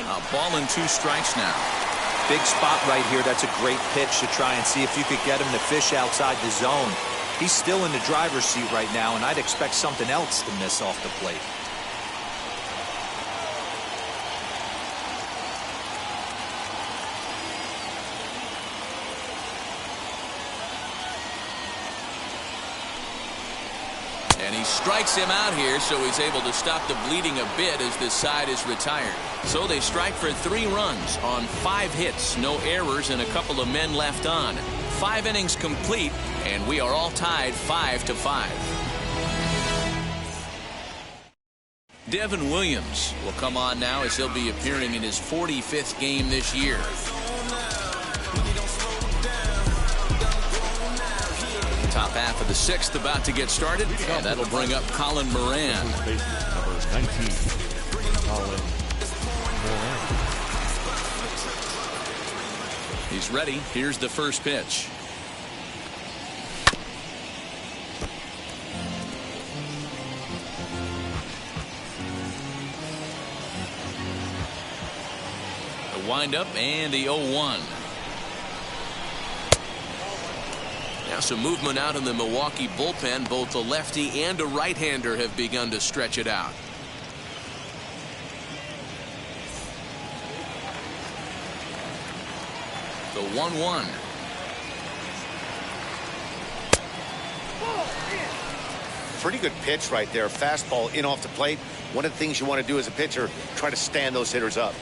[SPEAKER 2] A ball and 2 strikes now.
[SPEAKER 4] Big spot right here. That's a great pitch to try and see if you could get him to fish outside the zone. He's still in the driver's seat right now, and I'd expect something else to miss off the plate.
[SPEAKER 2] And he strikes him out here, so he's able to stop the bleeding a bit as this side is retired. So they strike for 3 runs on 5 hits, no errors, and a couple of men left on. 5 innings complete, and we are all tied 5-5. Devin Williams will come on now as he'll be appearing in his 45th game this year. Top half of the 6th about to get started, and that'll bring up Colin Moran.
[SPEAKER 5] Number 19, Colin Moran.
[SPEAKER 2] He's ready. Here's the first pitch. The windup and the 0-1. Now some movement out in the Milwaukee bullpen. Both a lefty and a right-hander have begun to stretch it out. The 1-1.
[SPEAKER 3] Pretty good pitch right there. Fastball in off the plate. One of the things you want to do as a pitcher, try to stand those hitters up.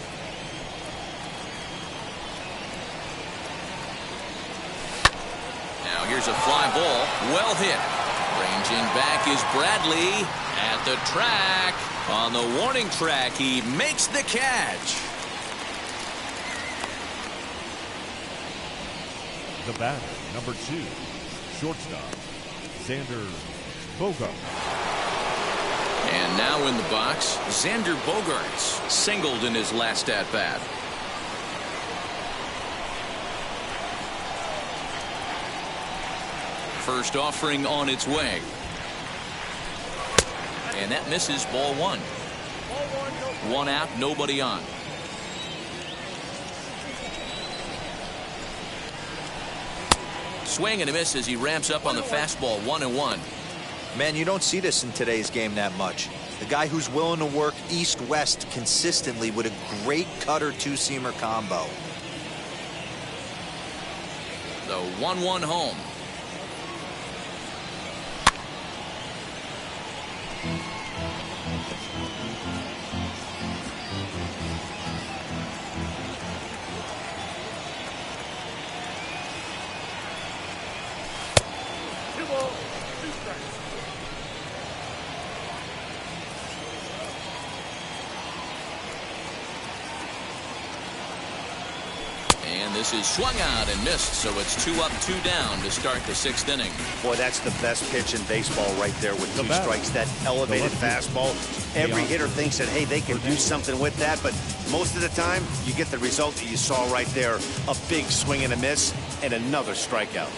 [SPEAKER 2] Now here's a fly ball. Well hit. Ranging back is Bradley at the track. On the warning track, he makes the catch.
[SPEAKER 5] The batter, number 2, shortstop, Xander Bogaerts.
[SPEAKER 2] And now in the box, Xander Bogaerts singled in his last at-bat. First offering on its way. And that misses, ball 1. 1 out, nobody on. Swing and a miss as he ramps up on the fastball. 1-1.
[SPEAKER 4] Man, you don't see this in today's game that much. The guy who's willing to work east-west consistently with a great cutter two-seamer combo.
[SPEAKER 2] The 1-1 home. This is swung out and missed, so it's 2 up, 2 down to start the 6th inning.
[SPEAKER 3] Boy, that's the best pitch in baseball right there with 2 strikes. That elevated fastball. Every hitter thinks that, hey, they can do something with that, but most of the time, you get the result that you saw right there. A big swing and a miss, and another strikeout.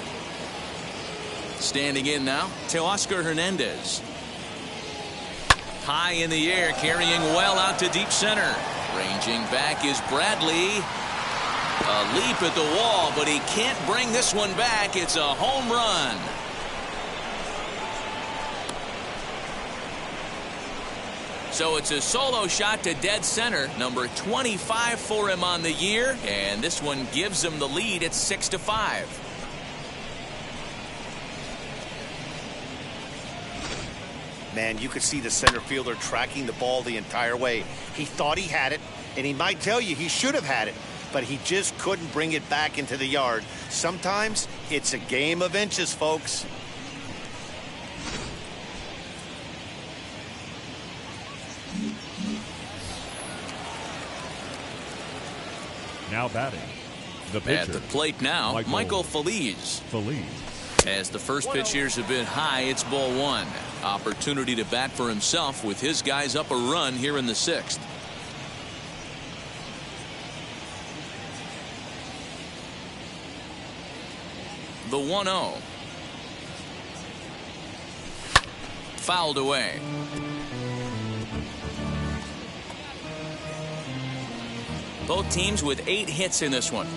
[SPEAKER 2] Standing in now, Teoscar Hernandez. High in the air, carrying well out to deep center. Ranging back is Bradley. A leap at the wall, but he can't bring this one back. It's a home run. So it's a solo shot to dead center. Number 25 for him on the year, and this one gives him the lead. It's 6-5.
[SPEAKER 3] Man, you could see the center fielder tracking the ball the entire way. He thought he had it, and he might tell you he should have had it, but he just couldn't bring it back into the yard. Sometimes it's a game of inches, folks.
[SPEAKER 5] Now batting, the pitcher.
[SPEAKER 2] At the plate now, Michael Feliz. As the first pitch here has been high, it's ball one. Opportunity to bat for himself with his guys up a run here in the sixth. The 1-0. Fouled away. Both teams with 8 hits in this one.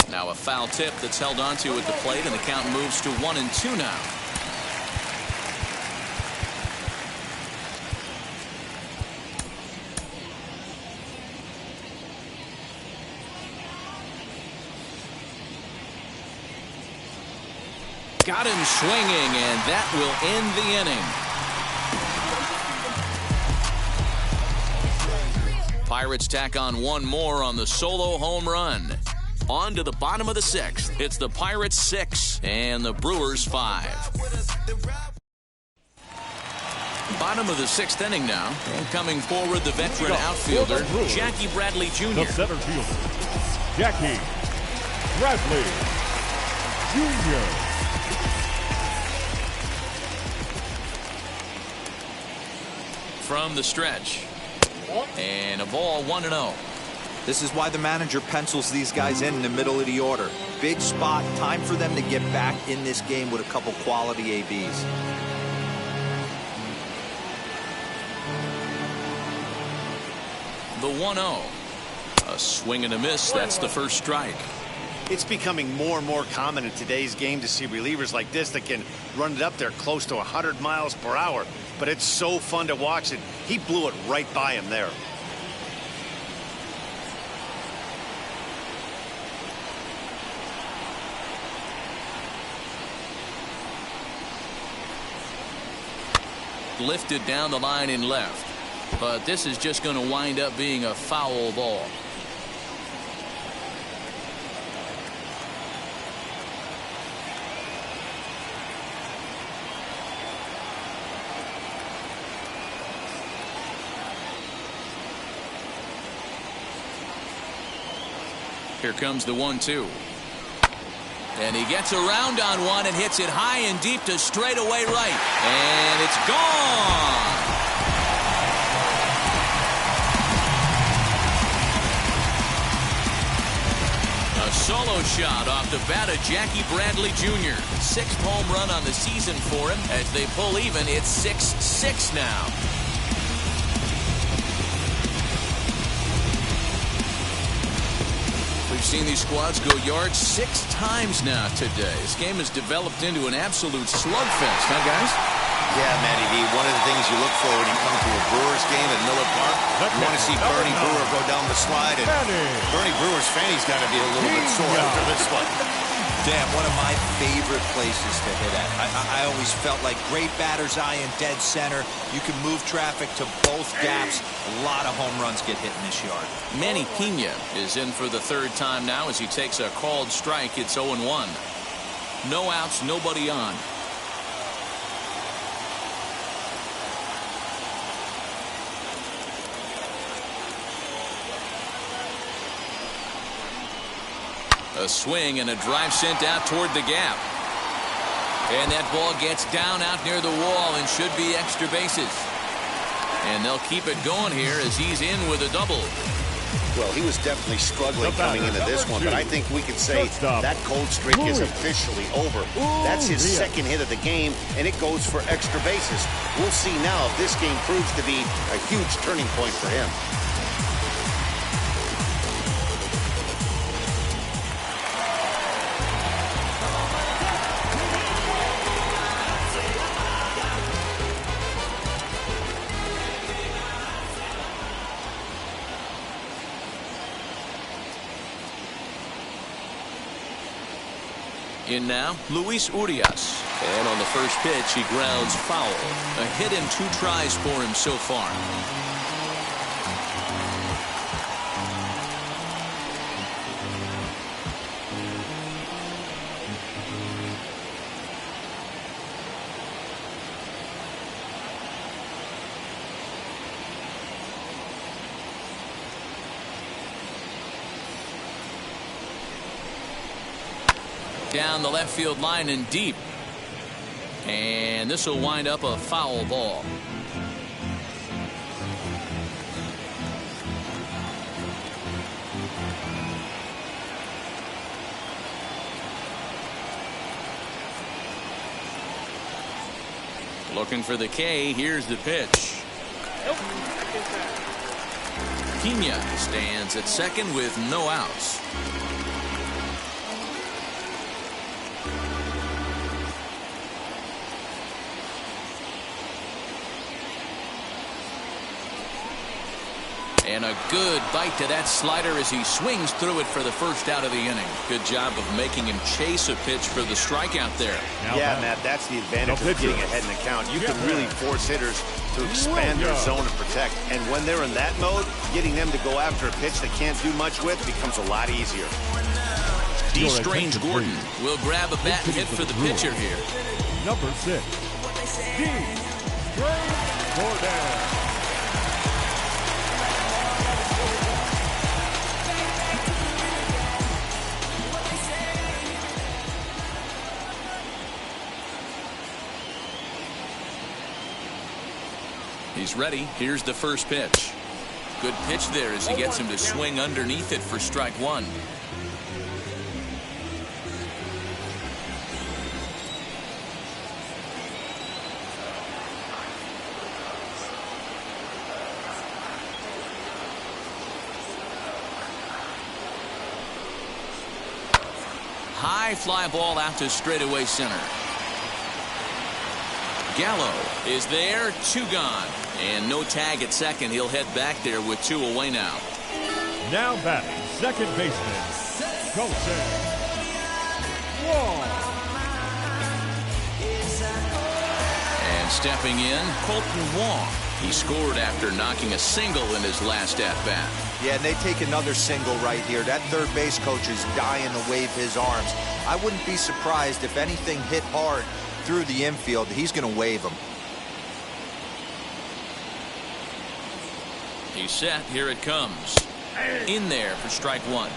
[SPEAKER 2] Now a foul tip that's held onto at the plate, and the count moves to 1-2 now. Got him swinging, and that will end the inning. Pirates tack on one more on the solo home run. On to the bottom of the sixth. It's the Pirates 6 and the Brewers 5. Bottom of the sixth inning now. And coming forward, the veteran outfielder, Jackie Bradley Jr.
[SPEAKER 5] The center fielder, Jackie Bradley Jr.
[SPEAKER 2] From the stretch. And a ball 1-0.
[SPEAKER 4] This is why the manager pencils these guys in the middle of the order. Big spot, time for them to get back in this game with a couple quality ABs.
[SPEAKER 2] The 1-0. A swing and a miss. That's the first strike.
[SPEAKER 3] It's becoming more and more common in today's game to see relievers like this that can run it up there close to 100 miles per hour. But it's so fun to watch it. He blew it right by him there.
[SPEAKER 2] Lifted down the line in left. But this is just going to wind up being a foul ball. Here comes the 1-2. And he gets around on one and hits it high and deep to straightaway right. And it's gone. A solo shot off the bat of Jackie Bradley Jr. 6th home run on the season for him. As they pull even, it's 6-6 now. We've seen these squads go yards 6 times now today. This game has developed into an absolute slugfest, huh, guys?
[SPEAKER 3] Yeah, Matty V, one of the things you look for when you come to a Brewers game at Miller Park, you want to see Bernie Brewer go down the slide, and Bernie Brewer's fanny's got to be a little bit sore after this one.
[SPEAKER 4] Damn, one of my favorite places to hit at. I always felt like great batter's eye in dead center. You can move traffic to both gaps. A lot of home runs get hit in this yard.
[SPEAKER 2] Manny Pena is in for the 3rd time now as he takes a called strike. It's 0-1. No outs, nobody on. A swing and a drive sent out toward the gap. And that ball gets down out near the wall and should be extra bases. And they'll keep it going here as he's in with a double.
[SPEAKER 3] Well, he was definitely struggling coming into this one, but I think we could say that cold streak is officially over. That's his 2nd hit of the game, and it goes for extra bases. We'll see now if this game proves to be a huge turning point for him.
[SPEAKER 2] In now, Luis Urias. And on the first pitch, he grounds foul. A hit in 2 tries for him so far. Down the left field line and deep. And this will wind up a foul ball. Looking for the K. Here's the pitch. Pena stands at second with no outs. And a good bite to that slider as he swings through it for the first out of the inning. Good job of making him chase a pitch for the strikeout there.
[SPEAKER 3] Yeah, Matt, that's the advantage of getting ahead in the count. You can really force hitters to expand their zone and protect. And when they're in that mode, getting them to go after a pitch they can't do much with becomes a lot easier.
[SPEAKER 2] D. Strange Gordon will grab a bat and hit for the pitcher here.
[SPEAKER 5] Number 6, D. Strange Gordon.
[SPEAKER 2] He's ready. Here's the first pitch. Good pitch there as he gets him to swing underneath it for strike 1. High fly ball out to straightaway center. Gallo is there, 2 gone. And no tag at second. He'll head back there with 2 away now.
[SPEAKER 5] Now batting, second baseman, Colton Wong.
[SPEAKER 2] And stepping in, Colton Wong. He scored after knocking a single in his last at-bat.
[SPEAKER 4] Yeah, and they take another single right here. That third base coach is dying to wave his arms. I wouldn't be surprised if anything hit hard through the infield. He's going to wave them.
[SPEAKER 2] He's set. Here it comes. In there for strike 1.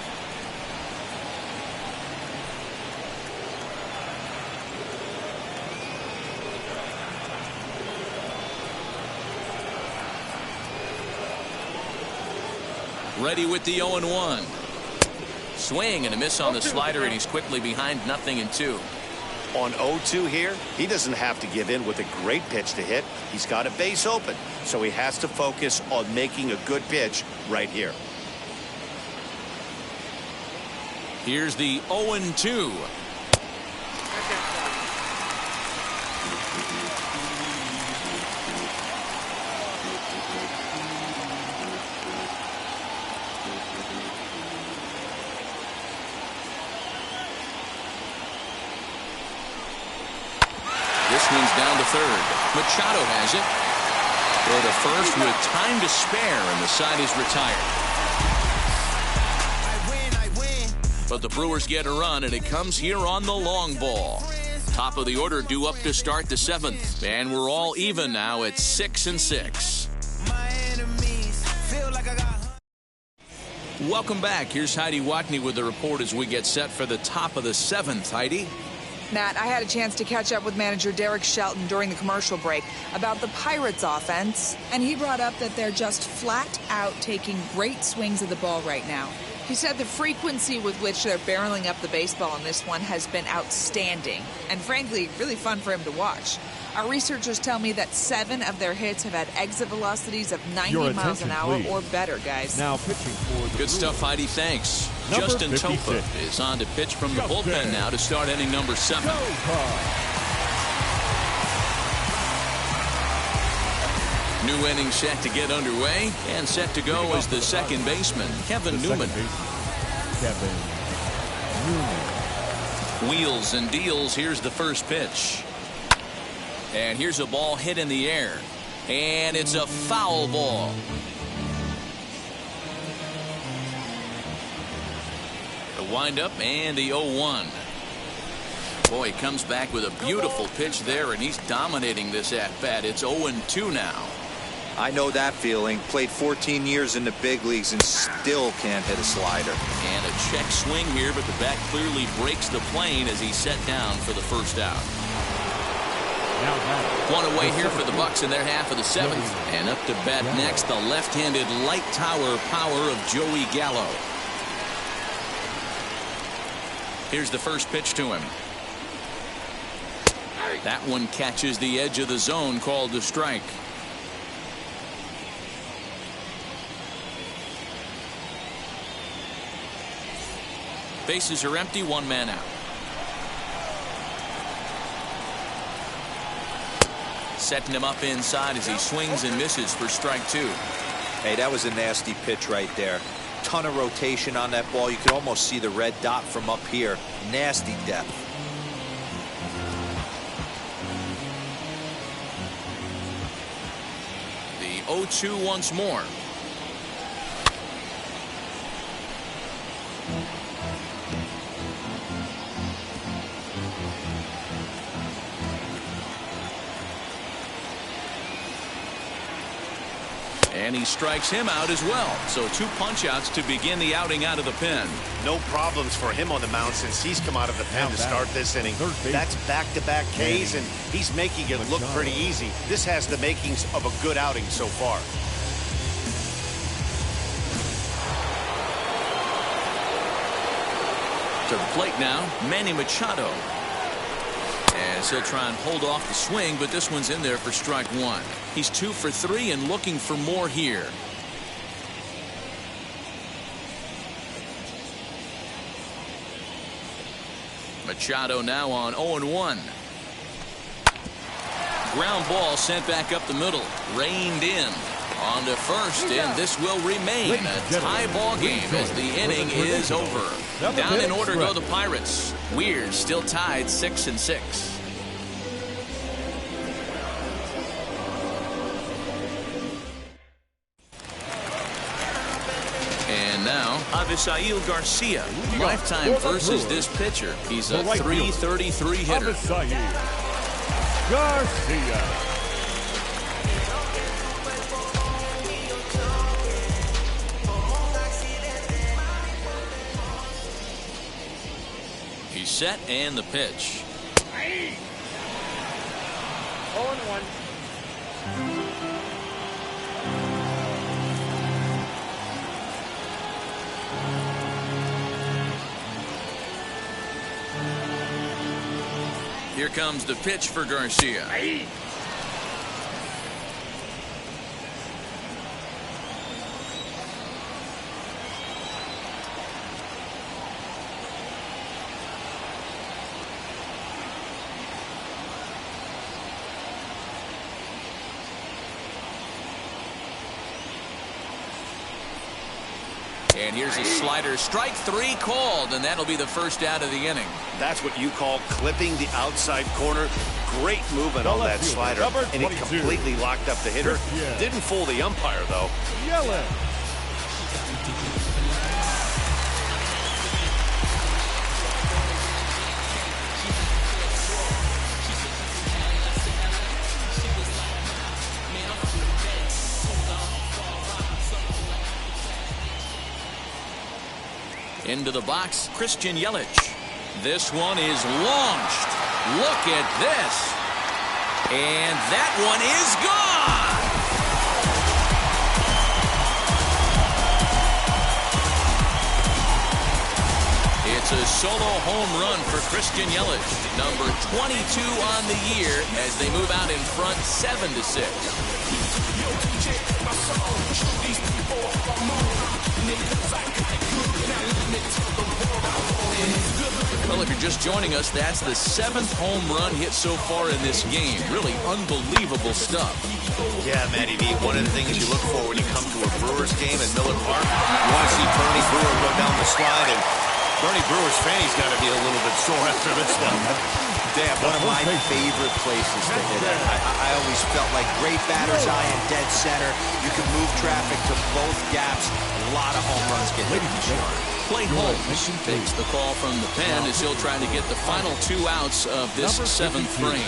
[SPEAKER 2] Ready with the 0-1. Swing and a miss on the slider, and he's quickly behind 0-2.
[SPEAKER 3] On 0-2 here, he doesn't have to give in with a great pitch to hit. He's got a base open, so he has to focus on making a good pitch right here.
[SPEAKER 2] Here's the 0-2. One's down to third. Machado has it. Go to first with time to spare, and the side is retired. But the Brewers get a run, and it comes here on the long ball. Top of the order due up to start the 7th. And we're all even now at 6-6. Welcome back. Here's Heidi Watney with the report as we get set for the top of the 7th. Heidi?
[SPEAKER 8] Matt, I had a chance to catch up with manager Derek Shelton during the commercial break about the Pirates offense, and he brought up that they're just flat out taking great swings of the ball right now. He said the frequency with which they're barreling up the baseball in this one has been outstanding, and frankly, really fun for him to watch. Our researchers tell me that 7 of their hits have had exit velocities of 90 miles an hour or better, guys.
[SPEAKER 5] Now pitching for the
[SPEAKER 2] Good stuff, Heidi. Thanks. Justin Topa is on to pitch from the bullpen now to start inning number 7. New inning set to get underway, and set to go is the second baseman, Kevin Newman. Wheels and deals. Here's the first pitch. And here's a ball hit in the air. And it's a foul ball. The windup and the 0-1. Boy, he comes back with a beautiful pitch there, and he's dominating this at-bat. It's 0-2 now.
[SPEAKER 4] I know that feeling. Played 14 years in the big leagues and still can't hit a slider.
[SPEAKER 2] And a check swing here, but the bat clearly breaks the plane as he's set down for the first out. One away here for the Bucks in their half of the seventh. And up to bat next, the left-handed light tower power of Joey Gallo. Here's the first pitch to him. That one catches the edge of the zone, called a strike. Bases are empty, one man out. Setting him up inside as he swings and misses for strike two.
[SPEAKER 4] Hey, that was a nasty pitch right there. Ton of rotation on that ball. You could almost see the red dot from up here. Nasty depth.
[SPEAKER 2] The 0-2 once more. And he strikes him out as well. So 2 punch-outs to begin the outing out of the pen.
[SPEAKER 3] No problems for him on the mound since he's come out of the pen to start this inning. That's back-to-back Ks, and he's making it look pretty easy. This has the makings of a good outing so far.
[SPEAKER 2] To the plate now, Manny Machado. As he'll try and hold off the swing, but this one's in there for strike one. He's 2 for 3 and looking for more here. Machado now on 0-1. Ground ball sent back up the middle. Reined in. On to first, and this will remain a tie ball game as the inning is over. Down in order go the Pirates. Weird still tied 6-6. And now Avisail Garcia, lifetime versus this pitcher. He's a .333 hitter.
[SPEAKER 5] Garcia.
[SPEAKER 2] He's set and the pitch.
[SPEAKER 9] 0-1.
[SPEAKER 2] Here comes the pitch for Garcia. And here's a slider, strike 3 called, and that'll be the first out of the inning.
[SPEAKER 3] That's what you call clipping the outside corner. Great movement on that slider, and it completely locked up the hitter. Didn't fool the umpire, though.
[SPEAKER 2] Into the box, Christian Yelich. This one is launched. Look at this. And that one is gone. It's a solo home run for Christian Yelich, number 22 on the year as they move out in front 7-6. Well, if you're just joining us, that's the 7th home run hit so far in this game. Really unbelievable stuff.
[SPEAKER 3] Yeah, Matty V, one of the things you look for when you come to a Brewers game at Miller Park, you want to see Tony Brewer go down the slide, and
[SPEAKER 10] For any Brewers fan, he's got to be a little bit sore after this one.
[SPEAKER 4] Damn, one of my favorite places to hit it. I always felt like great batter's eye in dead center. You can move traffic to both gaps. A lot of home runs get hit this yard.
[SPEAKER 2] Clay Holmes takes the call from the pen as he'll try to get the final 2 outs of this 7th frame.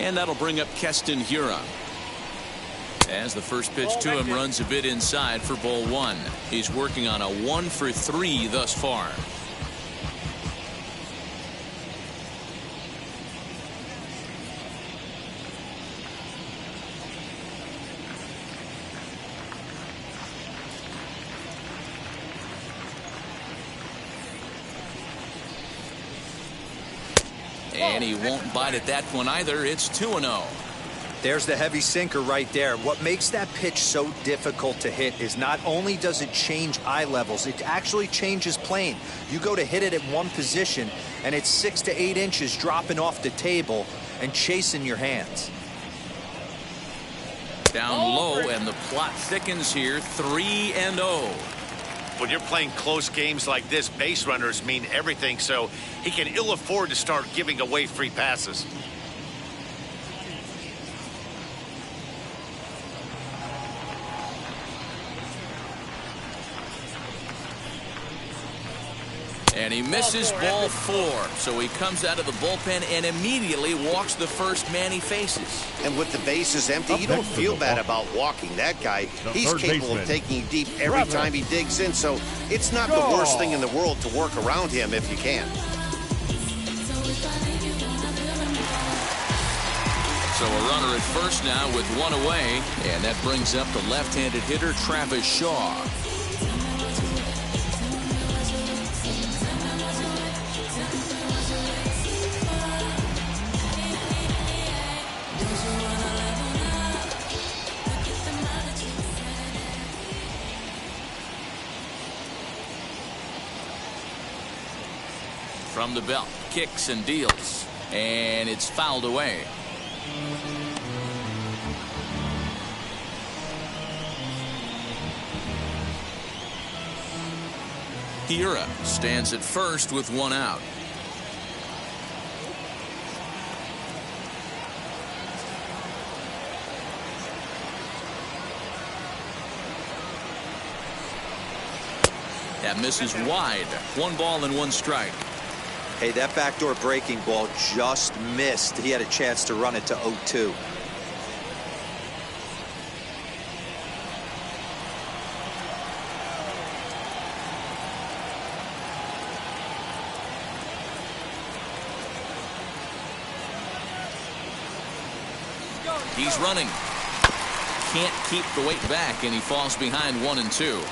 [SPEAKER 2] And that'll bring up Keston Hiura. As the first pitch to him runs a bit inside for ball 1. He's working on a 1 for 3 thus far. And he won't bite at that one either. It's 2-0.
[SPEAKER 4] There's the heavy sinker right there. What makes that pitch so difficult to hit is not only does it change eye levels, it actually changes plane. You go to hit it at one position, and it's 6 to 8 inches dropping off the table and chasing your hands.
[SPEAKER 2] Down low, and the plot thickens here. 3-0.
[SPEAKER 3] When you're playing close games like this, base runners mean everything, so he can ill afford to start giving away free passes.
[SPEAKER 2] And he misses ball 4, so he comes out of the bullpen and immediately walks the first man he faces.
[SPEAKER 3] And with the bases empty, you don't feel bad about walking that guy. He's capable of taking deep every time he digs in, so it's not the worst thing in the world to work around him if you can.
[SPEAKER 2] So a runner at first now with 1 away, and that brings up the left-handed hitter Travis Shaw. From the belt, kicks and deals, and it's fouled away. Hiura stands at first with 1 out. That misses wide. 1 ball and 1 strike.
[SPEAKER 4] Hey, that backdoor breaking ball just missed. He had a chance to run it to 0-2.
[SPEAKER 2] He's running. Can't keep the weight back, and he falls behind 1-2.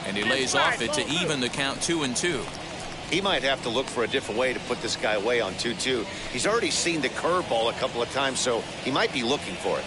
[SPEAKER 2] And he lays off it to even the count 2-2.
[SPEAKER 3] He might have to look for a different way to put this guy away on 2-2. He's already seen the curveball a couple of times, so he might be looking for it.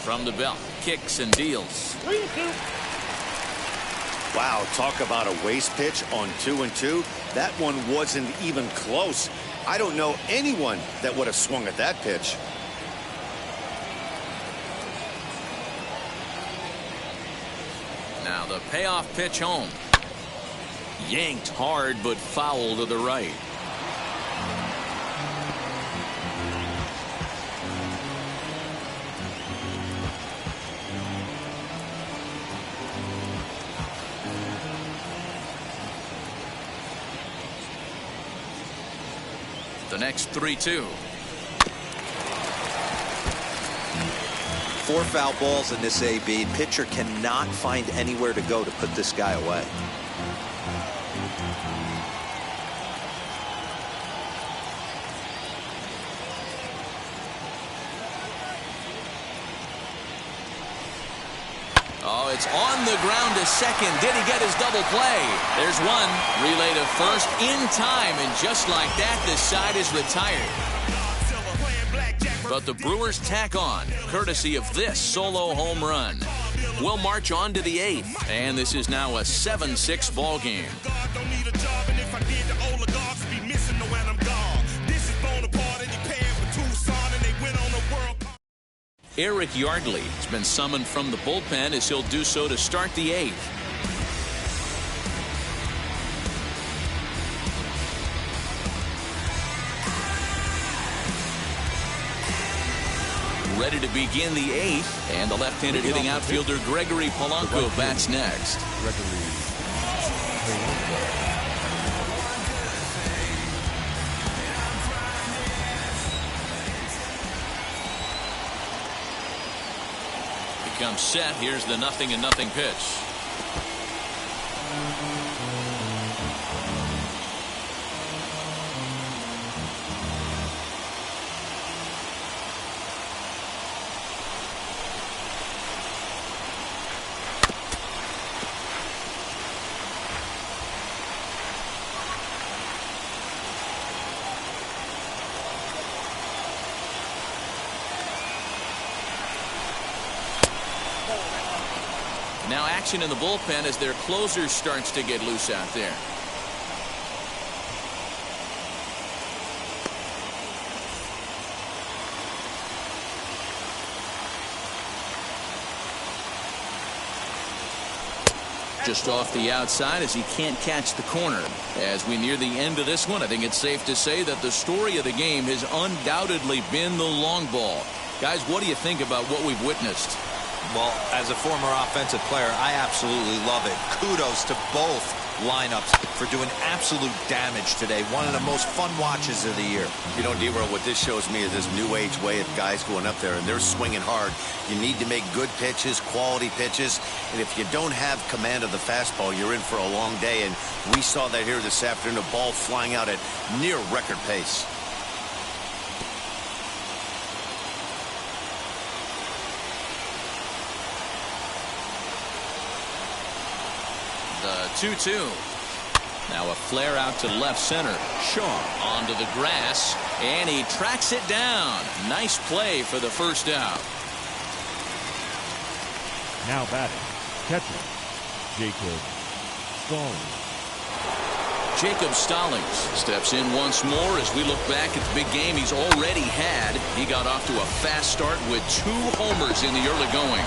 [SPEAKER 2] From the belt, kicks and deals.
[SPEAKER 9] 3-2.
[SPEAKER 3] Wow, talk about a waste pitch on 2-2. That one wasn't even close. I don't know anyone that would have swung at that pitch.
[SPEAKER 2] Now the payoff pitch home. Yanked hard, but foul to the right. The next 3-2.
[SPEAKER 4] 4 foul balls in this AB. Pitcher cannot find anywhere to go to put this guy away.
[SPEAKER 2] Oh, it's on the ground to second. Did he get his double play? There's one. Relay to first in time, and just like that, the side is retired. But the Brewers tack on, courtesy of this solo home run. We'll march on to the 8th, and this is now a 7-6 ball game. Eric Yardley has been summoned from the bullpen as he'll do so to start the 8th. Ready to begin the 8th, and the left-handed hitting outfielder Gregory Polanco bats next. Comes set. Here's the 0-0 pitch. Now action in the bullpen as their closer starts to get loose out there. Just off the outside as he can't catch the corner. As we near the end of this one, I think it's safe to say that the story of the game has undoubtedly been the long ball. Guys, what do you think about what we've witnessed?
[SPEAKER 4] Well, as a former offensive player, I absolutely love it. Kudos to both lineups for doing absolute damage today. One of the most fun watches of the year.
[SPEAKER 10] You know, D-Roll, what this shows me is this new age way of guys going up there, and they're swinging hard. You need to make good pitches, quality pitches, and if you don't have command of the fastball, you're in for a long day, and we saw that here this afternoon, a ball flying out at near record pace.
[SPEAKER 2] The 2-2. Now a flare out to left center. Shaw onto the grass, and he tracks it down. Nice play for the first out.
[SPEAKER 5] Now batting, catcher, Jacob Stallings.
[SPEAKER 2] Jacob Stallings steps in once more as we look back at the big game he's already had. He got off to a fast start with 2 homers in the early going.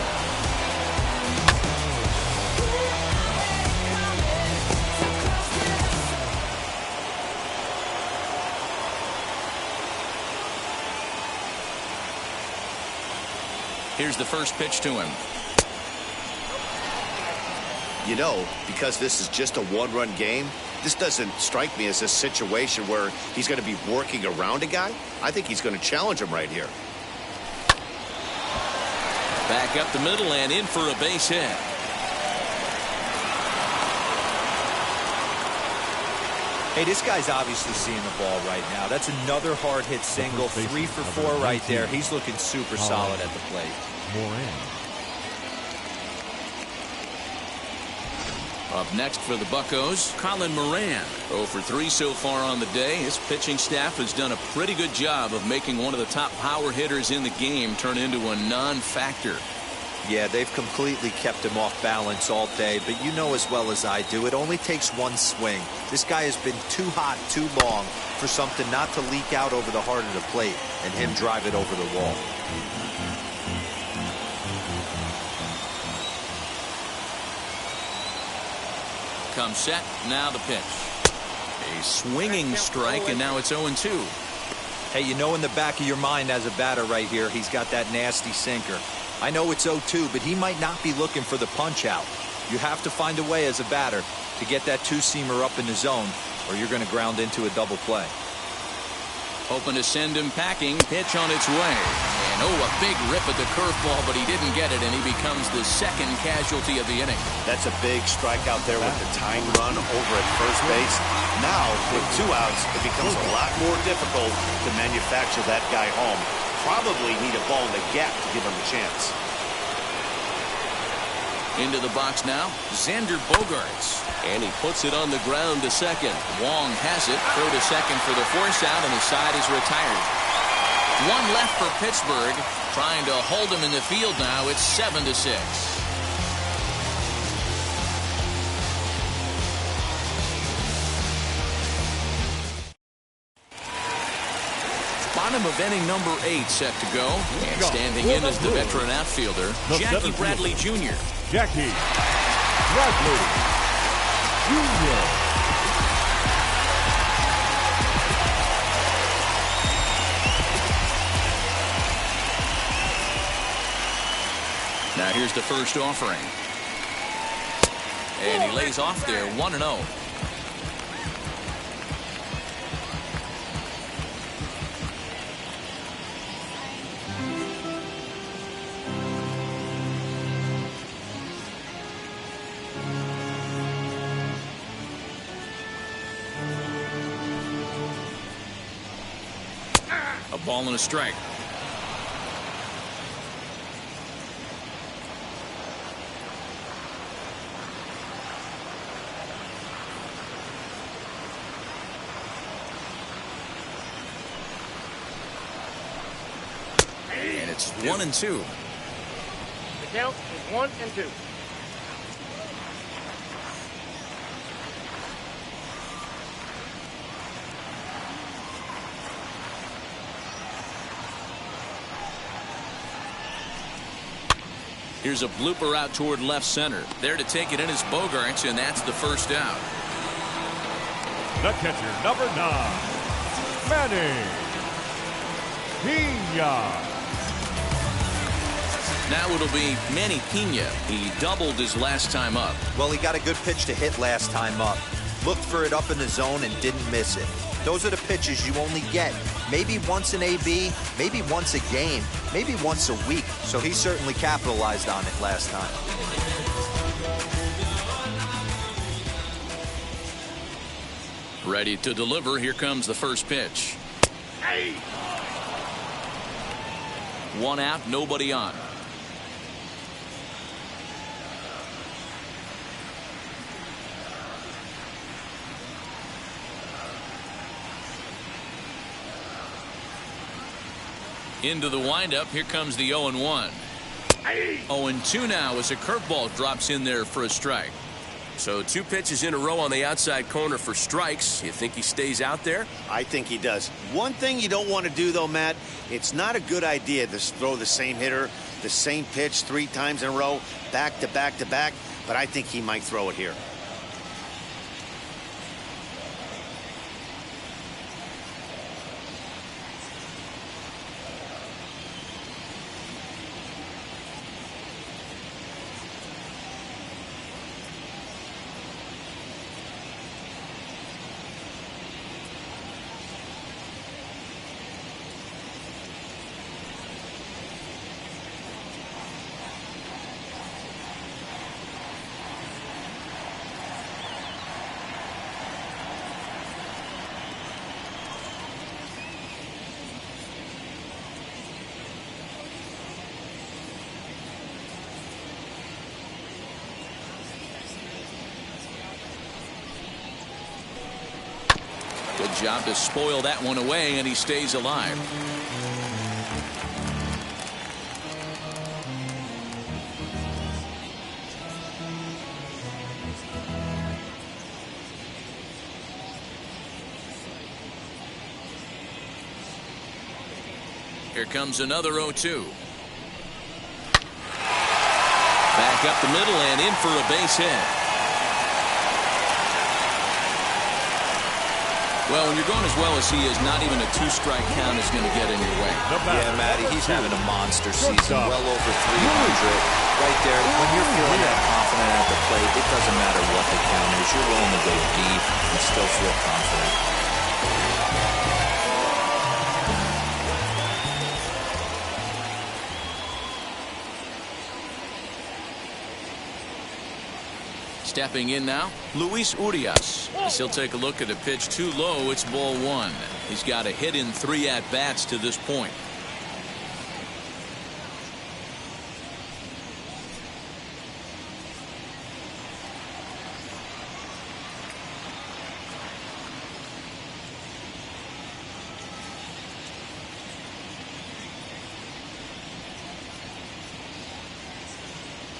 [SPEAKER 2] Here's the first pitch to him.
[SPEAKER 3] You know, because this is just a one-run game, this doesn't strike me as a situation where he's going to be working around a guy. I think he's going to challenge him right here.
[SPEAKER 2] Back up the middle and in for a base hit.
[SPEAKER 4] Hey, this guy's obviously seeing the ball right now. That's another hard hit single. 3 for 4 right there. He's looking super solid at the plate.
[SPEAKER 2] Up next for the Buccos, Colin Moran. 0 for 3 so far on the day. His pitching staff has done a pretty good job of making one of the top power hitters in the game turn into a non-factor.
[SPEAKER 4] Yeah, they've completely kept him off balance all day, but you know as well as I do, it only takes one swing. This guy has been too hot too long for something not to leak out over the heart of the plate and him drive it over the wall.
[SPEAKER 2] Comes set, now the pitch. A swinging strike, and now it's 0-2.
[SPEAKER 4] Hey, you know in the back of your mind as a batter right here, he's got that nasty sinker. I know it's 0-2, but he might not be looking for the punch out. You have to find a way as a batter to get that two-seamer up in the zone, or you're going to ground into a double play.
[SPEAKER 2] Hoping to send him packing. Pitch on its way. And a big rip at the curveball, but he didn't get it, and he becomes the second casualty of the inning.
[SPEAKER 3] That's a big strikeout there with the tying run over at first base. Now, with 2 outs, it becomes a lot more difficult to manufacture that guy home. Probably need a ball in the gap to give him a chance.
[SPEAKER 2] Into the box now, Xander Bogaerts. And he puts it on the ground to second. Wong has it. Throw to second for the force out, and the side is retired. 1 left for Pittsburgh. Trying to hold him in the field now. It's 7-6. Bottom of inning number 8 set to go. And standing in is the veteran outfielder, Jackie Bradley Jr.
[SPEAKER 5] Jackie Bradley Jr.
[SPEAKER 2] Now here's the first offering. And he lays off there, 1-0. A ball and a strike. And it's 1-2.
[SPEAKER 9] The count is 1-2.
[SPEAKER 2] Here's a blooper out toward left center. There to take it in is Bogaerts, and that's the first out.
[SPEAKER 5] The catcher, number 9, Manny Pena.
[SPEAKER 2] Now it'll be Manny Pena. He doubled his last time up.
[SPEAKER 4] Well, he got a good pitch to hit last time up. Looked for it up in the zone and didn't miss it. Those are the pitches you only get. Maybe once an AB, maybe once a game, maybe once a week. So he certainly capitalized on it last time.
[SPEAKER 2] Ready to deliver. Here comes the first pitch.
[SPEAKER 9] Hey!
[SPEAKER 2] 1 out, nobody on. Into the windup. Here comes the 0-1. 0-2 now as a curveball drops in there for a strike.
[SPEAKER 11] So 2 pitches in a row on the outside corner for strikes. You think he stays out there?
[SPEAKER 3] I think he does. One thing you don't want to do, though, Matt, it's not a good idea to throw the same hitter, the same pitch 3 times in a row, back to back to back, but I think he might throw it here.
[SPEAKER 2] Good job to spoil that one away, and he stays alive. Here comes another 0-2. Back up the middle and in for a base hit. Well, when you're going as well as he is, not even a 2-strike count is going to get in your way.
[SPEAKER 4] Yeah, Matty, he's having a monster season, well over 300. Right there, when you're feeling that confident at the plate, it doesn't matter what the count is. You're willing to go deep and still feel confident.
[SPEAKER 2] Stepping in now, Luis Urias. As he'll take a look at a pitch too low, it's ball one. He's got a hit in 3 at-bats to this point.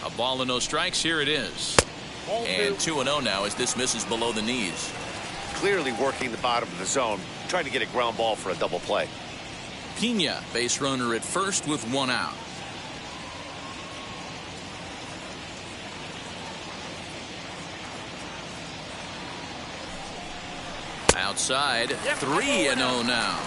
[SPEAKER 2] A ball and no strikes. Here it is. And 2-0 now as this misses below the knees.
[SPEAKER 3] Clearly working the bottom of the zone, trying to get a ground ball for a double play.
[SPEAKER 2] Pena, base runner at first with 1 out. Outside, 3-0 now.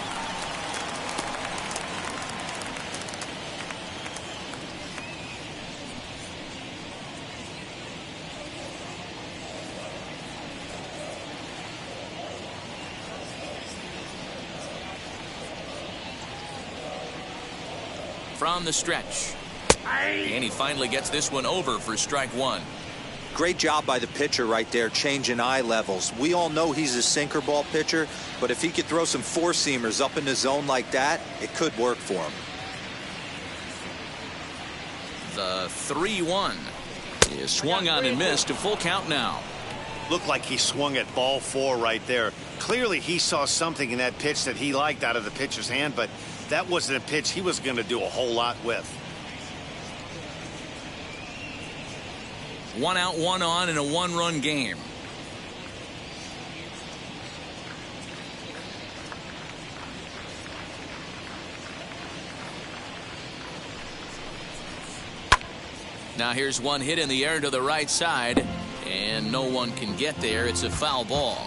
[SPEAKER 2] From the stretch. And he finally gets this one over for strike 1.
[SPEAKER 4] Great job by the pitcher right there, changing eye levels. We all know he's a sinker ball pitcher, but if he could throw some four-seamers up in the zone like that, it could work for him.
[SPEAKER 2] The 3-1 is swung on and missed. A full count now.
[SPEAKER 3] Looked like he swung at ball 4 right there. Clearly he saw something in that pitch that he liked out of the pitcher's hand, but that wasn't a pitch he was going to do a whole lot with.
[SPEAKER 2] 1 out, 1 on in a 1-run game. Now here's one hit in the air to the right side, and no one can get there. It's a foul ball.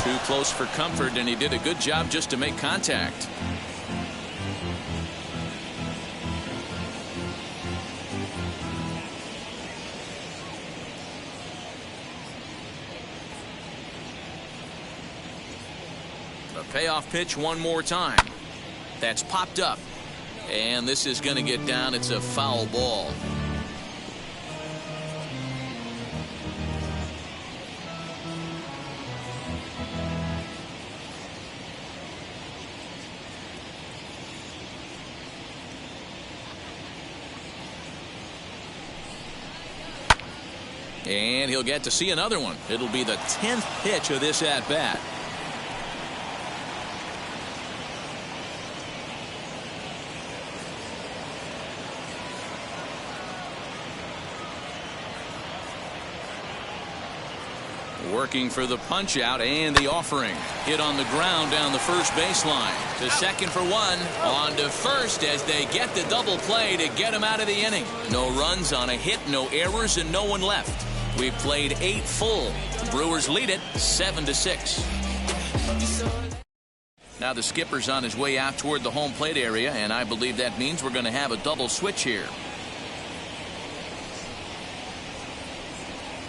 [SPEAKER 2] Too close for comfort, and he did a good job just to make contact. The payoff pitch one more time. That's popped up, and this is going to get down. It's a foul ball. And he'll get to see another one. It'll be the 10th pitch of this at-bat. Working for the punch out and the offering. Hit on the ground down the first baseline. To second for 1. On to first as they get the double play to get him out of the inning. No runs on a hit, no errors, and no one left. We've played 8 full. Brewers lead it 7-6. Now the skipper's on his way out toward the home plate area, and I believe that means we're going to have a double switch here.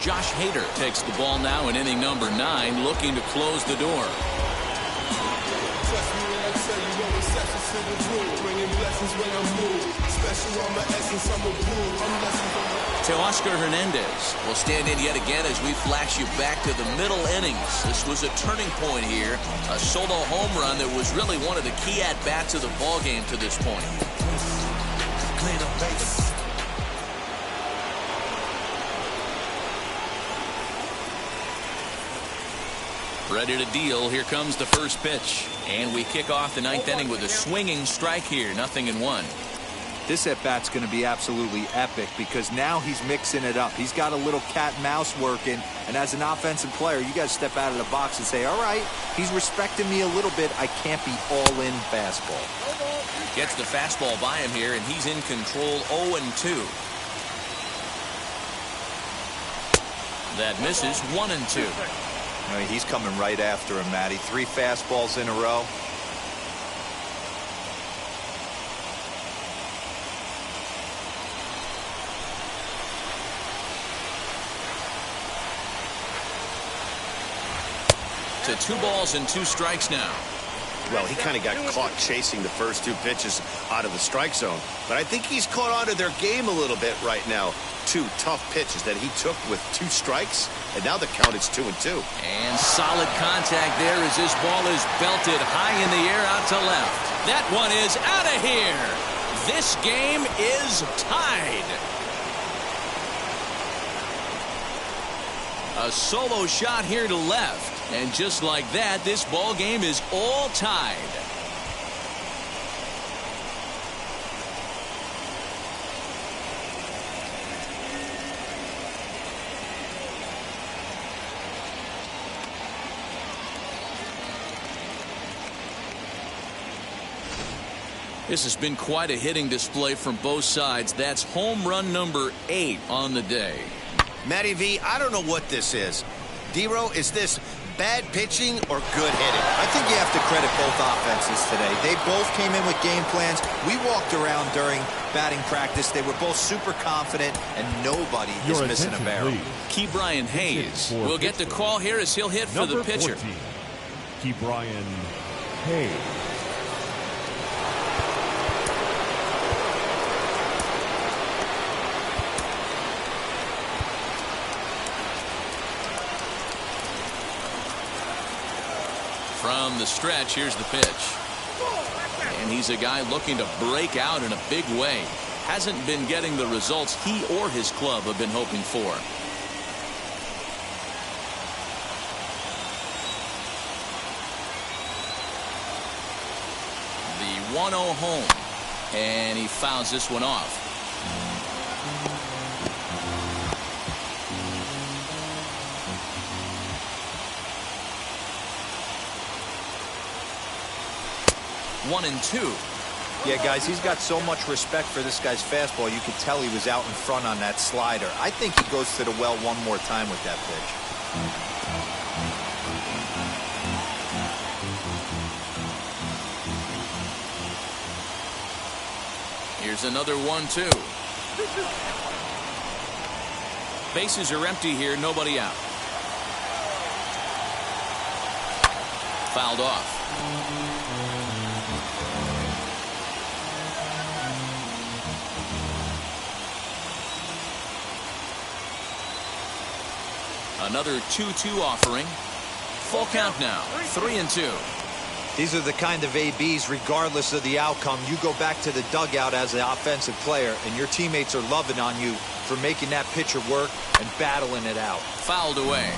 [SPEAKER 2] Josh Hader takes the ball now in inning number 9, looking to close the door. Teoscar Hernandez will stand in yet again as we flash you back to the middle innings. This was a turning point here, a solo home run that was really one of the key at-bats of the ballgame to this point.
[SPEAKER 6] Clean the base.
[SPEAKER 2] Ready to deal. Here comes the first pitch. And we kick off the 9th inning with a swinging strike here. 0-1.
[SPEAKER 4] This at-bat's going to be absolutely epic because now he's mixing it up. He's got a little cat and mouse working, and as an offensive player, you got to step out of the box and say, all right, he's respecting me a little bit. I can't be all-in fastball.
[SPEAKER 2] Gets the fastball by him here, and he's in control. 0-2. That misses. 1-2.
[SPEAKER 4] I mean, he's coming right after him, Matty. 3 fastballs in a row.
[SPEAKER 2] to 2 balls and 2 strikes now.
[SPEAKER 3] Well, he kind of got caught chasing the first 2 pitches out of the strike zone. But I think he's caught onto their game a little bit right now. 2 tough pitches that he took with 2 strikes, and now the count is 2-2.
[SPEAKER 2] And solid contact there as this ball is belted high in the air out to left. That one is out of here. This game is tied. A solo shot here to left. And just like that, this ball game is all tied. This has been quite a hitting display from both sides. That's home run number 8 on the day.
[SPEAKER 10] Matty V, I don't know what this is. D-Row, is this bad pitching or good hitting?
[SPEAKER 4] I think you have to credit both offenses today. They both came in with game plans. We walked around during batting practice. They were both super confident, and nobody is missing a barrel.
[SPEAKER 2] Key Brian Hayes will get the call here as he'll hit for the pitcher.
[SPEAKER 5] 14, Key Brian Hayes.
[SPEAKER 2] From the stretch, here's the pitch. And he's a guy looking to break out in a big way. Hasn't been getting the results he or his club have been hoping for. The 1-0 home. And he fouls this one off. One and 2.
[SPEAKER 4] Yeah, guys, he's got so much respect for this guy's fastball. You could tell he was out in front on that slider. I think he goes to the well one more time with that pitch.
[SPEAKER 2] Here's another 1-2. Bases are empty here, nobody out. Fouled off. Another 2-2 offering. Full count now. 3-2.
[SPEAKER 4] These are the kind of ABs, regardless of the outcome. You go back to the dugout as an offensive player, and your teammates are loving on you for making that pitcher work and battling it out.
[SPEAKER 2] Fouled away.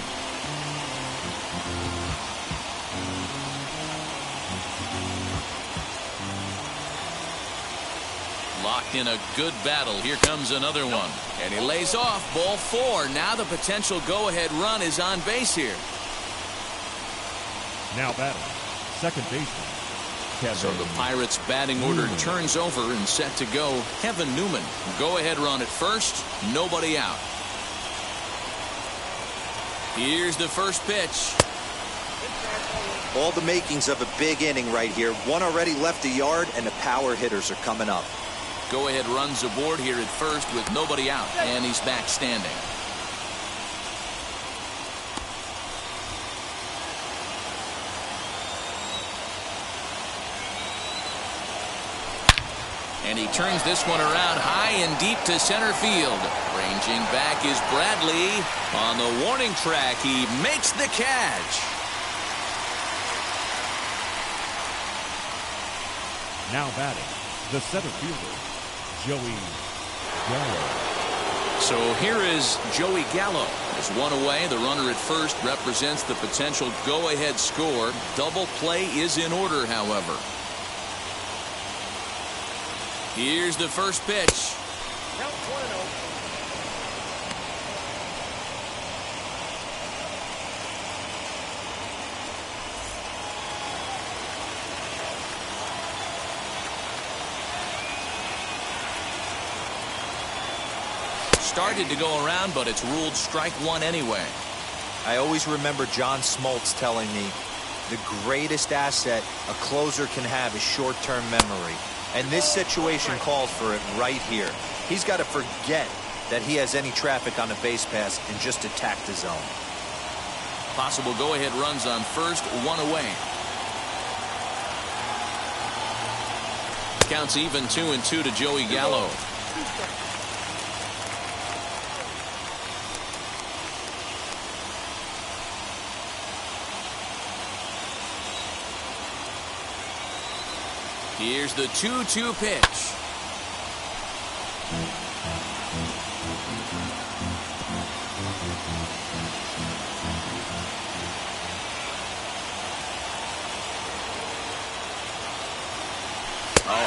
[SPEAKER 2] Locked in a good battle. Here comes another one. And he lays off. Ball 4. Now the potential go-ahead run is on base here.
[SPEAKER 5] Now batting, second baseman, Kevin.
[SPEAKER 2] So the Pirates' batting order turns over and set to go. Kevin Newman. Go-ahead run at first. Nobody out. Here's the first pitch.
[SPEAKER 4] All the makings of a big inning right here. One already left the yard, and the power hitters are coming up.
[SPEAKER 2] Go-ahead runs aboard here at first with nobody out, and he's back standing. And he turns this one around high and deep to center field. Ranging back is Bradley. On the warning track, he makes the catch.
[SPEAKER 5] Now batting, the center fielder, Joey Gallo.
[SPEAKER 2] So here is Joey Gallo. There's one away. The runner at first represents the potential go-ahead score. Double play is in order, however. Here's the first pitch.
[SPEAKER 9] Count 1-0.
[SPEAKER 2] Started to go around, but it's ruled strike one anyway.
[SPEAKER 4] I always remember John Smoltz telling me the greatest asset a closer can have is short-term memory. And this situation calls for it right here. He's got to forget that he has any traffic on the base pass and just attack the zone.
[SPEAKER 2] Possible go-ahead runs on first, one away. Counts even 2-2 to Joey Gallo. Here's the 2-2 pitch.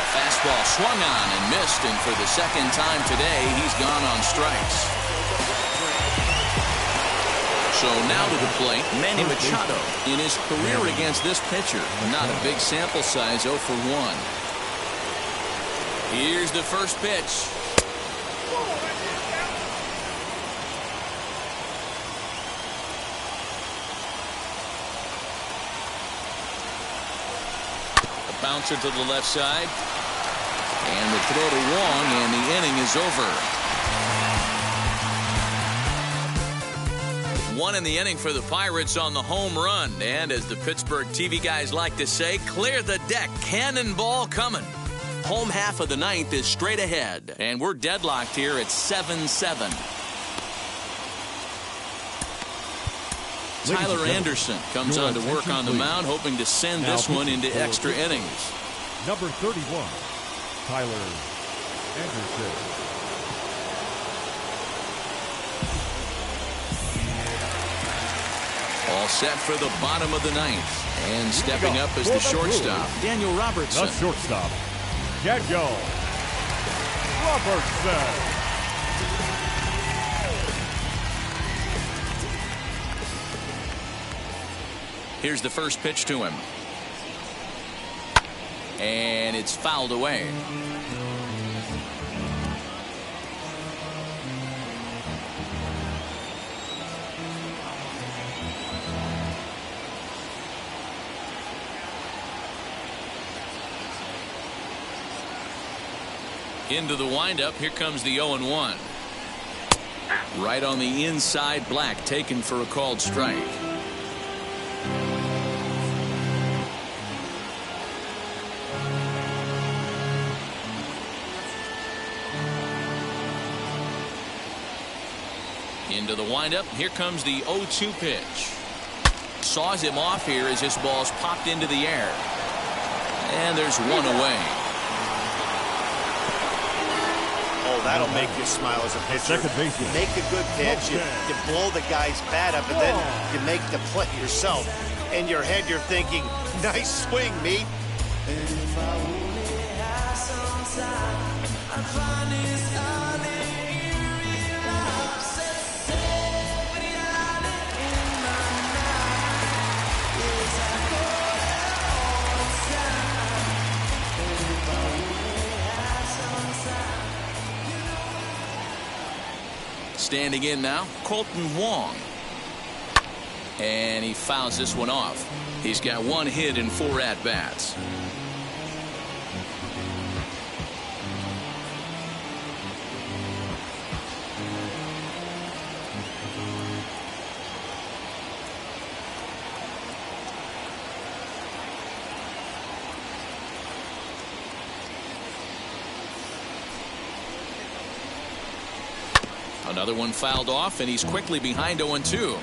[SPEAKER 2] Fastball swung on and missed, and for the second time today, he's gone on strikes. So now to the plate, Manny Machado. In his career against this pitcher, not a big sample size, 0 for 1. Here's the first pitch. A bouncer to the left side. And the throw to Wong, and the inning is over. 1 in the inning for the Pirates on the home run. And as the Pittsburgh TV guys like to say, clear the deck. Cannonball coming. Home half of the ninth is straight ahead. And we're deadlocked here at 7-7. Tyler Anderson comes on to work on the mound, hoping to send this one into extra innings.
[SPEAKER 5] Number 31. Tyler Anderson.
[SPEAKER 2] All set for the bottom of the ninth. And stepping up as the shortstop, Daniel Robertson.
[SPEAKER 5] The shortstop, Daniel Robertson.
[SPEAKER 2] Here's the first pitch to him. And it's fouled away. Into the windup. Here comes the 0-1. Right on the inside, Black taken for a called strike. Into the windup. Here comes the 0-2 pitch. Saws him off here as this ball's popped into the air. And there's one away.
[SPEAKER 3] Oh, that'll make you smile as a pitcher.
[SPEAKER 5] Second base.
[SPEAKER 3] You make a good pitch, you blow the guy's bat up, and then you make the play yourself. In your head, you're thinking, nice swing, meat.
[SPEAKER 2] Standing in now, Colton Wong. And he fouls this one off. He's got 1 hit and 4 at-bats. Another one fouled off, and he's quickly behind 0-2.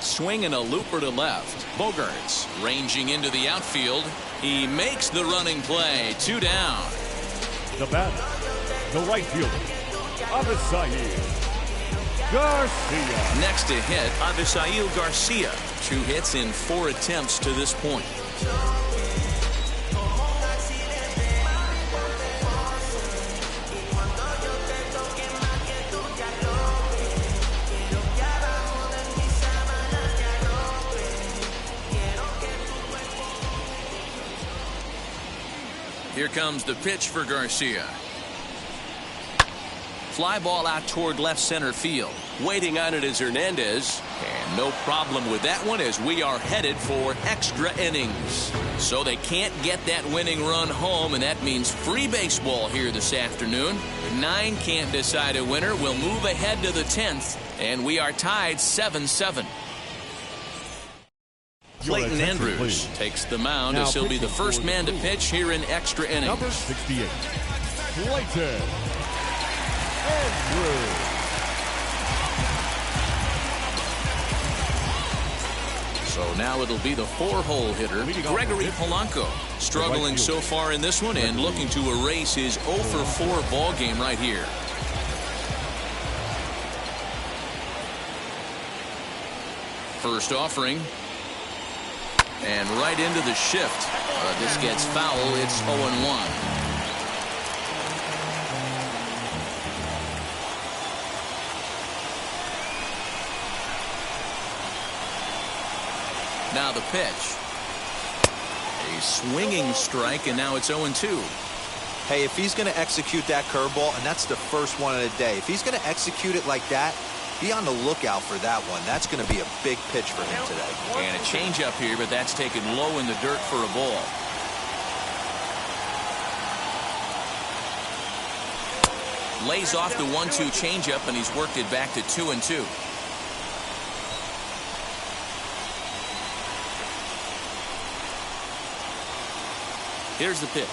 [SPEAKER 2] Swing and a looper to left. Bogarts ranging into the outfield. He makes the running play. 2 down.
[SPEAKER 5] The batter, the right fielder, Avisail Garcia.
[SPEAKER 2] Next to hit, Avisail Garcia. 2 hits in 4 attempts to this point. Here comes the pitch for Garcia. fly ball out toward left center field.
[SPEAKER 11] Waiting on it is Hernandez.
[SPEAKER 2] And no problem with that one, as we are headed for extra innings. So they can't get that winning run home, and that means free baseball here this afternoon. 9 can't decide a winner. We'll move ahead to the 10th, and we are tied 7-7. Clayton Andrews takes the mound as he'll be the first man to pitch here in extra innings.
[SPEAKER 5] Number 68, Clayton Andrews.
[SPEAKER 2] So now it'll be the 4-hole hitter, Gregory Polanco, struggling so far in this one and looking to erase his 0-for-4 ball game right here. First offering. And right into the shift. This gets foul. It's 0-1. Now the pitch. A swinging strike, and now it's 0-2.
[SPEAKER 4] Hey, if he's going to execute that curveball, and that's the first one of the day, if he's going to execute it like that, be on the lookout for that one. That's going to be a big pitch for him today.
[SPEAKER 2] And a changeup here, but that's taken low in the dirt for a ball. Lays off the 1-2 changeup, and he's worked it back to 2-2. Here's the pitch.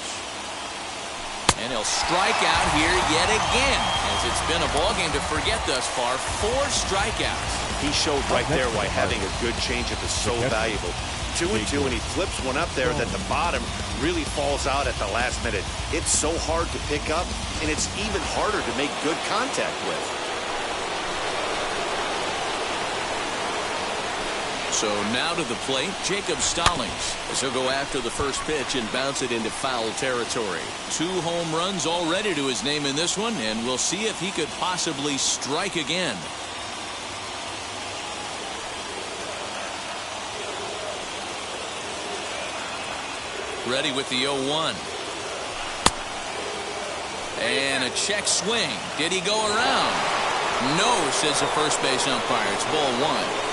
[SPEAKER 2] And he'll strike out here yet again, as it's been a ball game to forget thus far. 4 strikeouts.
[SPEAKER 3] He showed right there why having a good changeup is so valuable. 2-2, and he flips one up there that the bottom really falls out at the last minute. It's so hard to pick up, and it's even harder to make good contact with.
[SPEAKER 2] So now to the plate, Jacob Stallings, as he'll go after the first pitch and bounce it into foul territory. 2 home runs already to his name in this one, and we'll see if he could possibly strike again. Ready with the 0-1. And a check swing. Did he go around? No, says the first base umpire. It's ball 1.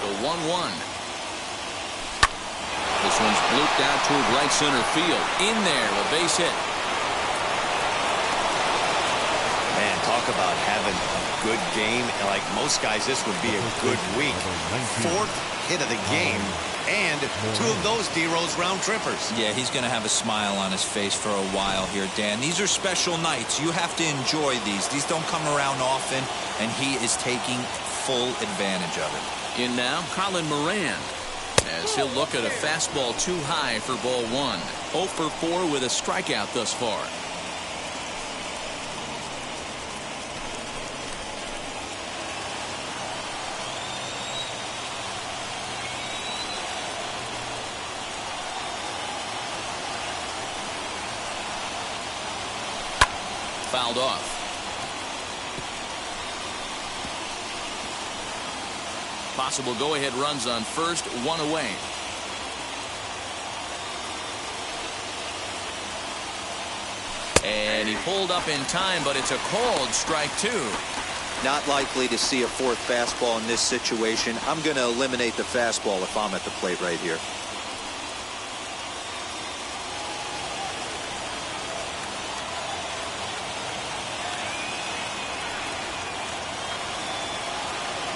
[SPEAKER 2] The 1-1. This one's blooped out toward right center field. In there, a base hit.
[SPEAKER 3] Man, talk about having a good game. And like most guys, this would be a good week. 4th hit of the game, and 2 of those D-Rose round trippers.
[SPEAKER 4] Yeah, he's going to have a smile on his face for a while here, Dan. These are special nights. You have to enjoy these. These don't come around often, and he is taking full advantage of it.
[SPEAKER 2] In now, Colin Moran, as he'll look at a fastball too high for ball 1. 0-for-4 with a strikeout thus far. Fouled off. Possible go-ahead runs on first, 1 away. And he pulled up in time, but it's a called strike 2.
[SPEAKER 4] Not likely to see a 4th fastball in this situation. I'm going to eliminate the fastball if I'm at the plate right here.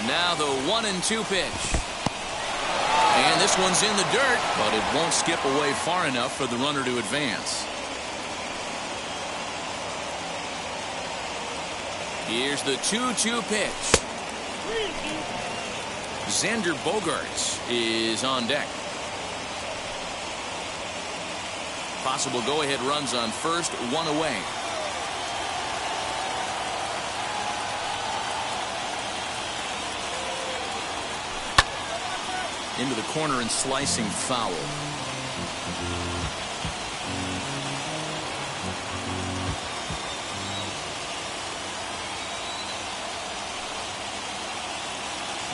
[SPEAKER 2] Now the 1-2 pitch. And this one's in the dirt, but it won't skip away far enough for the runner to advance. Here's the 2-2 pitch. Xander Bogaerts is on deck. Possible go-ahead runs on first, 1 away. Into the corner and slicing foul.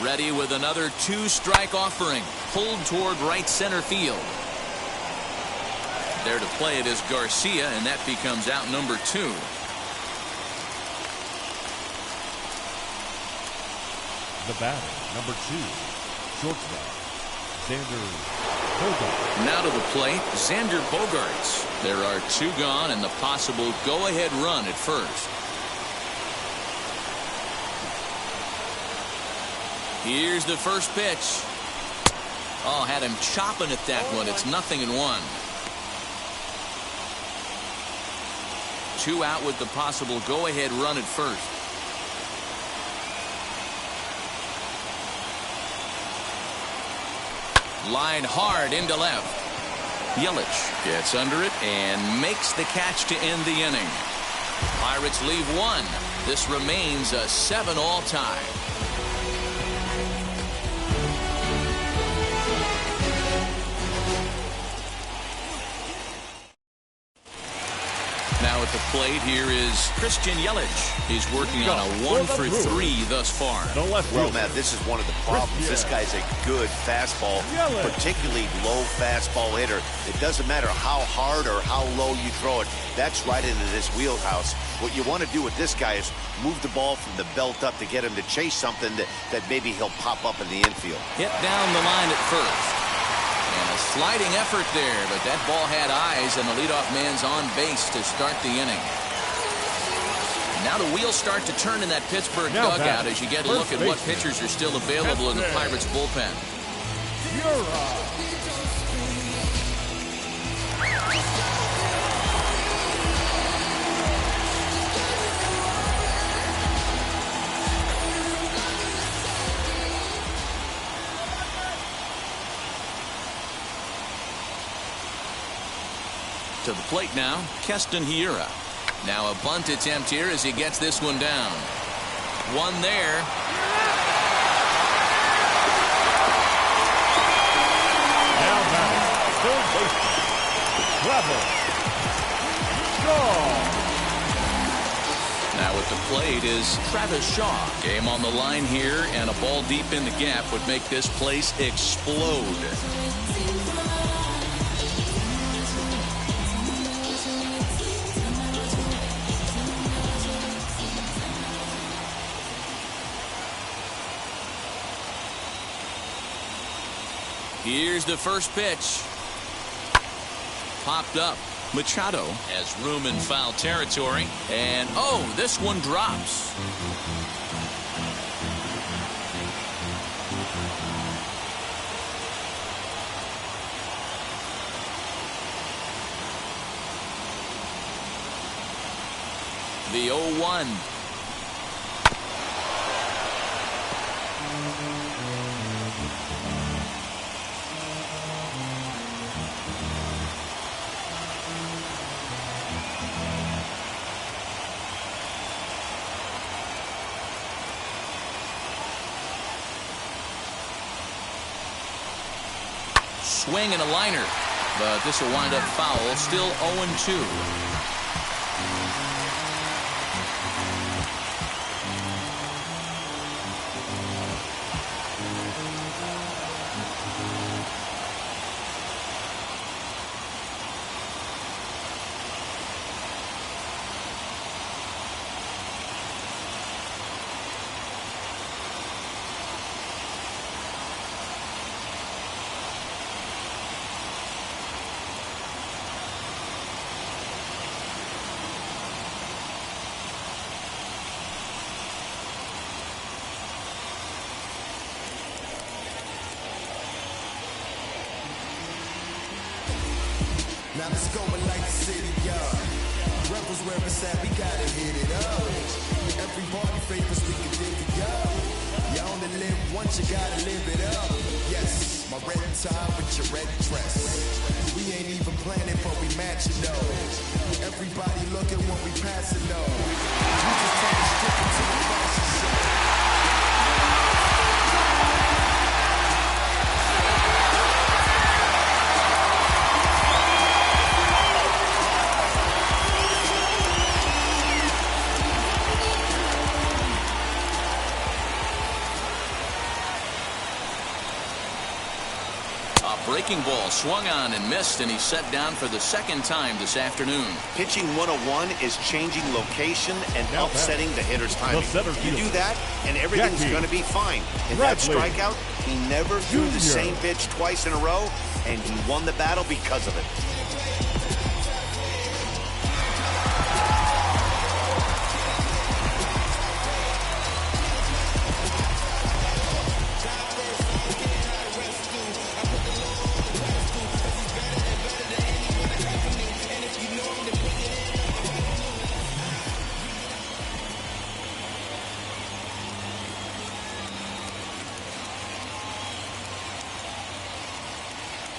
[SPEAKER 2] Ready with another 2-strike offering. Pulled toward right center field. There to play it is Garcia, and that becomes out number 2.
[SPEAKER 5] The batter, number 2, shortstop, Xander Bogaerts.
[SPEAKER 2] Now to the plate, Xander Bogaerts. There are 2 gone and the possible go-ahead run at first. Here's the first pitch. Oh, had him chopping at that one. It's 0-1. 2 out with the possible go-ahead run at first. Line hard into left. Yelich gets under it and makes the catch to end the inning. Pirates leave 1. This remains a 7-all tie. Now at the plate, here is Christian Yelich. He's working on a 1-for-3 thus far.
[SPEAKER 10] Well, Matt, this is one of the problems. This guy's a good fastball, particularly low fastball hitter. It doesn't matter how hard or how low you throw it. That's right into this wheelhouse. What you want to do with this guy is move the ball from the belt up to get him to chase something that maybe he'll pop up in the infield.
[SPEAKER 2] Hit down the line at first. And a sliding effort there, but that ball had eyes, and the leadoff man's on base to start the inning. Now the wheels start to turn in that Pittsburgh dugout as you get a look at what pitchers are still available in the Pirates bullpen. To the plate now, Keston Hiura. Now a bunt attempt here as he gets this one down. One there.
[SPEAKER 5] Now batting, third baseman, Travis Shaw.
[SPEAKER 2] Now at the plate is Travis Shaw. Game on the line here, and a ball deep in the gap would make this place explode. Here's the first pitch. Popped up. Machado has room in foul territory. And, oh, this one drops. The 0-1. Swing and a liner, but this will wind up foul. Still 0-2.
[SPEAKER 6] Now let's go and light the city up. Rebels where it's at, we gotta hit it up. Everybody famous, we can dig it up. You only live once, you gotta live it up. Yes, my red tie with your red dress. We ain't even planning, but we matching though. Everybody looking when we passing though. We just take a strip into the fashion show.
[SPEAKER 2] breaking ball swung on and missed, and he's set down for the second time this afternoon.
[SPEAKER 3] Pitching 101 is changing location and upsetting the hitter's timing. You do that, and everything's going to be fine. In that strikeout, he never threw the same pitch twice in a row, and he won the battle because of it.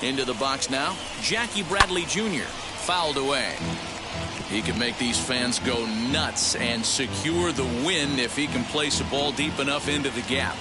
[SPEAKER 2] Into the box now, Jackie Bradley Jr. fouled away. He can make these fans go nuts and secure the win if he can place a ball deep enough into the gap.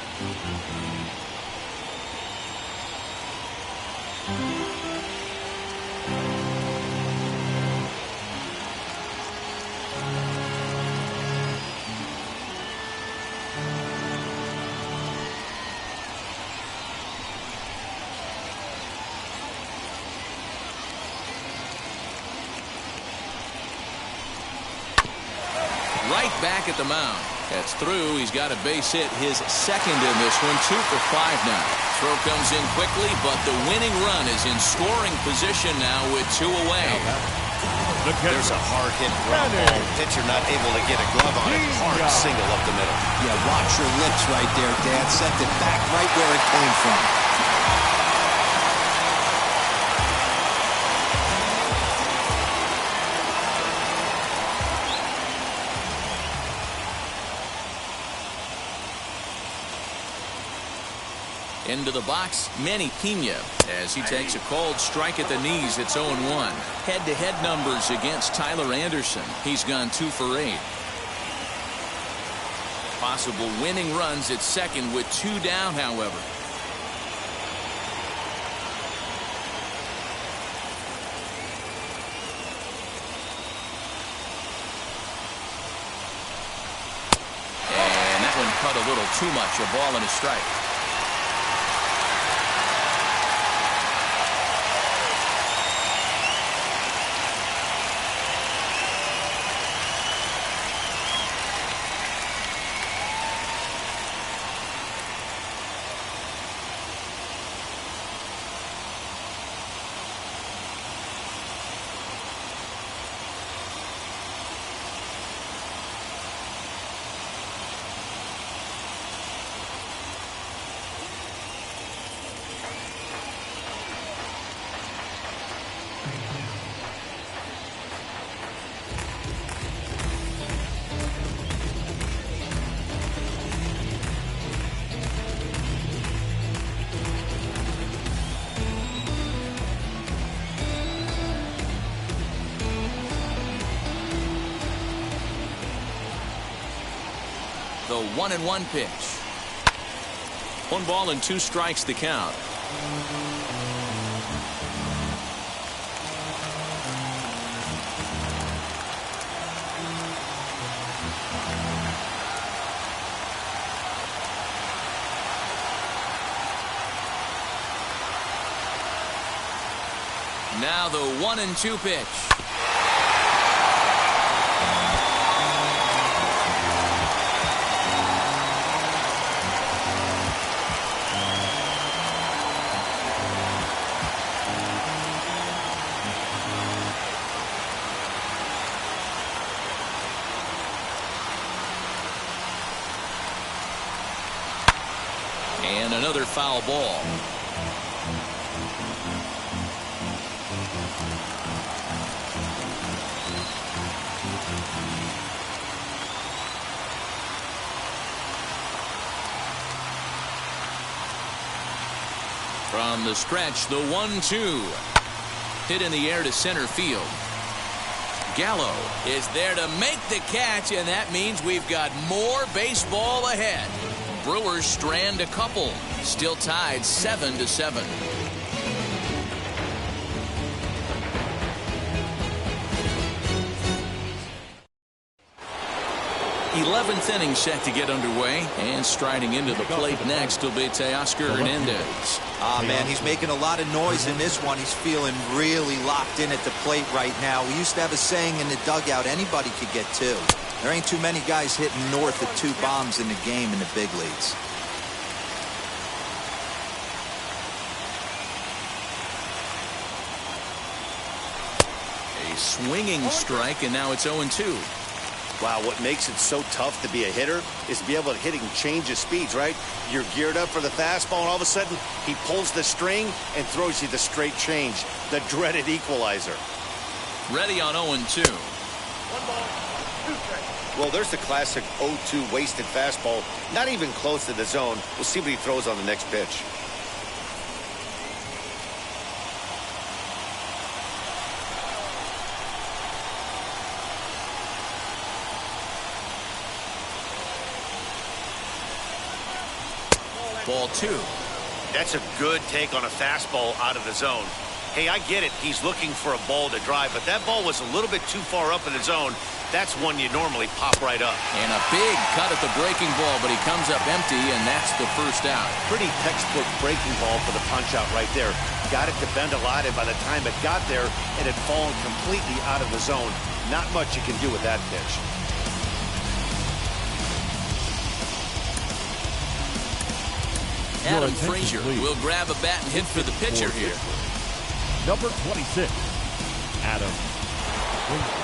[SPEAKER 2] Right back at the mound. That's through. He's got a base hit, his second in this one. 2 for 5 now. Throw comes in quickly, but the winning run is in scoring position now with 2 away.
[SPEAKER 3] There's a hard hit ground ball. Pitcher not able to get a glove on it. Hard single up the middle.
[SPEAKER 4] Yeah, watch your lips right there, Dad. Sent it back right where it came from.
[SPEAKER 2] Into the box, Manny Pena, as he takes a cold strike at the knees. It's 0-1. Head-to-head numbers against Tyler Anderson. He's gone 2 for 8. Possible winning runs at second with 2 down, however. And that one cut a little too much. A ball and a strike. The 1-1 pitch. 1 ball and 2 strikes the count. Now the 1-2 pitch. And another foul ball. From the stretch, the 1-2. Hit in the air to center field. Gallo is there to make the catch, and that means we've got more baseball ahead. Brewers strand a couple. Still tied 7-7. 11th inning set to get underway, and striding into the plate next will be Teoscar Hernandez.
[SPEAKER 4] Man, he's making a lot of noise in this one. He's feeling really locked in at the plate right now. We used to have a saying in the dugout, anybody could get two. There ain't too many guys hitting north of 2 bombs in the game in the big leagues.
[SPEAKER 2] A swinging strike, and now it's 0-2.
[SPEAKER 3] Wow, what makes it so tough to be a hitter is to be able to hitting change of speeds, right? You're geared up for the fastball, and all of a sudden, he pulls the string and throws you the straight change, the dreaded equalizer.
[SPEAKER 2] Ready on 0-2.
[SPEAKER 9] 1 ball, 2 strikes.
[SPEAKER 3] Well, there's the classic 0-2 wasted fastball, not even close to the zone. We'll see what he throws on the next pitch.
[SPEAKER 2] Ball 2.
[SPEAKER 3] That's a good take on a fastball out of the zone. Hey, I get it. He's looking for a ball to drive, but that ball was a little bit too far up in the zone. That's one you normally pop right up.
[SPEAKER 2] And a big cut at the breaking ball, but he comes up empty, and that's the first out.
[SPEAKER 3] Pretty textbook breaking ball for the punch out right there. Got it to bend a lot, and by the time it got there, it had fallen completely out of the zone. Not much you can do with that pitch.
[SPEAKER 2] Adam Frazier will grab a bat and hit for the pitcher here.
[SPEAKER 5] Number 26, Adam Frazier.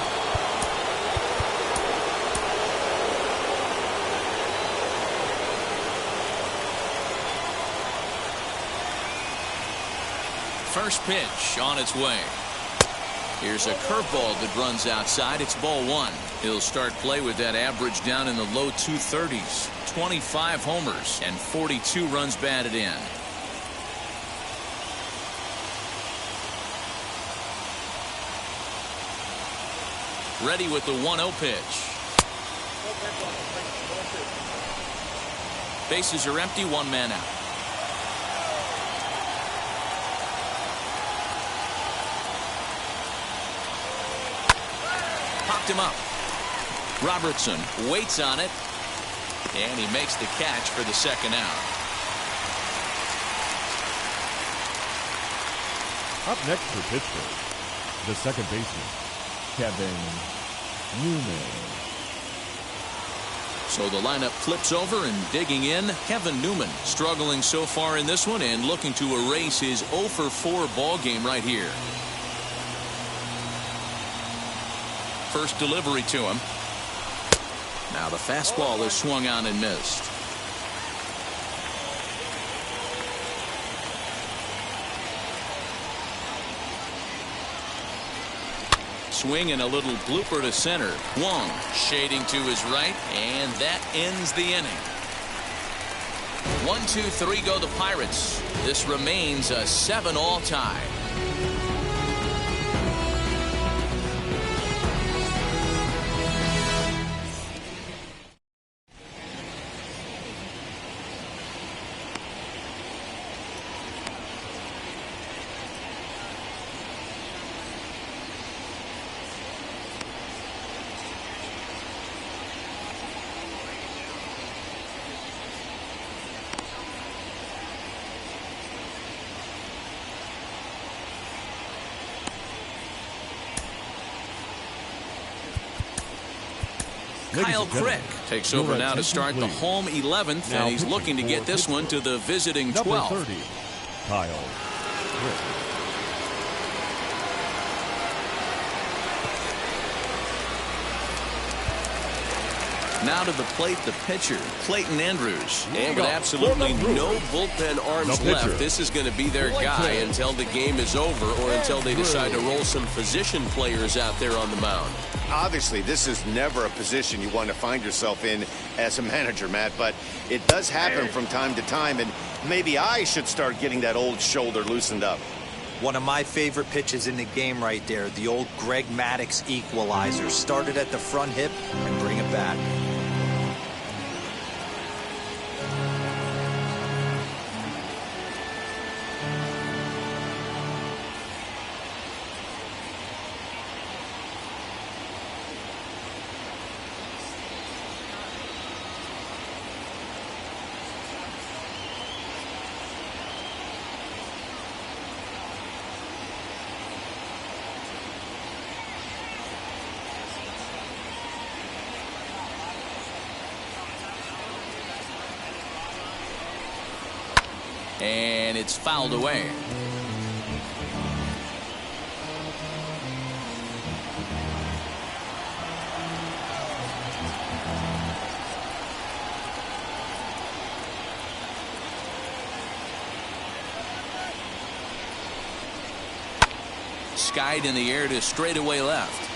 [SPEAKER 2] First pitch on its way. Here's a curveball that runs outside. It's ball 1. He'll start play with that average down in the low 230s. 25 homers and 42 runs batted in. Ready with the 1-0 pitch. Bases are empty, 1 man out. Popped him up. Robertson waits on it, and he makes the catch for the second out.
[SPEAKER 5] Up next for Pittsburgh, the second baseman, Kevin Newman.
[SPEAKER 2] So the lineup flips over, and digging in, Kevin Newman, struggling so far in this one and looking to erase his 0-for-4 ball game right here. First delivery to him. Now the fastball is swung on and missed. Swing and a little blooper to center. Wong shading to his right, and that ends the inning. 1-2-3 go the Pirates. This remains a 7-all tie. Kyle Crick takes over now to start the home 11th, and he's looking to get this one to the visiting 12th.
[SPEAKER 5] Number 30, Kyle Crick.
[SPEAKER 2] Now to the plate, the pitcher, Clayton Andrews. And with absolutely no bullpen arms left, this is going to be their guy until the game is over or until they decide to roll some position players out there on the mound.
[SPEAKER 3] Obviously, this is never a position you want to find yourself in as a manager, Matt, but it does happen from time to time, and maybe I should start getting that old shoulder loosened up.
[SPEAKER 4] One of my favorite pitches in the game right there, the old Greg Maddux equalizer. Started at the front hip and bring it back.
[SPEAKER 2] and it's fouled away. Skied in the air to straightaway left.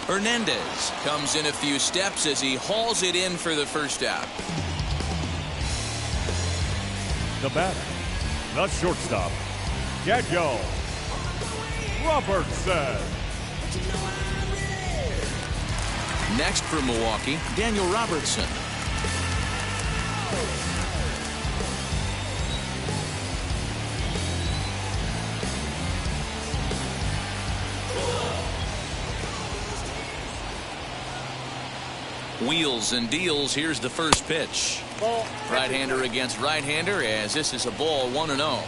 [SPEAKER 2] Hernandez comes in a few steps as he hauls it in for the first out.
[SPEAKER 5] The batter, the shortstop, Daniel Robertson.
[SPEAKER 2] Next for Milwaukee, Daniel Robertson. Wheels and deals. Here's the first pitch. Right-hander against right-hander, as this is a ball 1-0.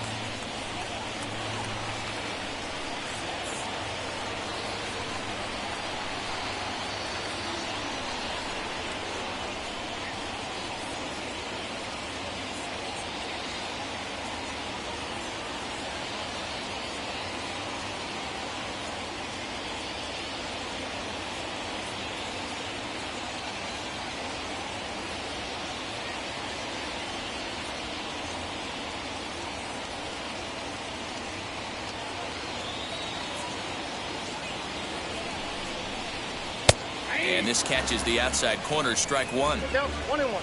[SPEAKER 2] And this catches the outside corner, strike one.
[SPEAKER 9] Down 1-1.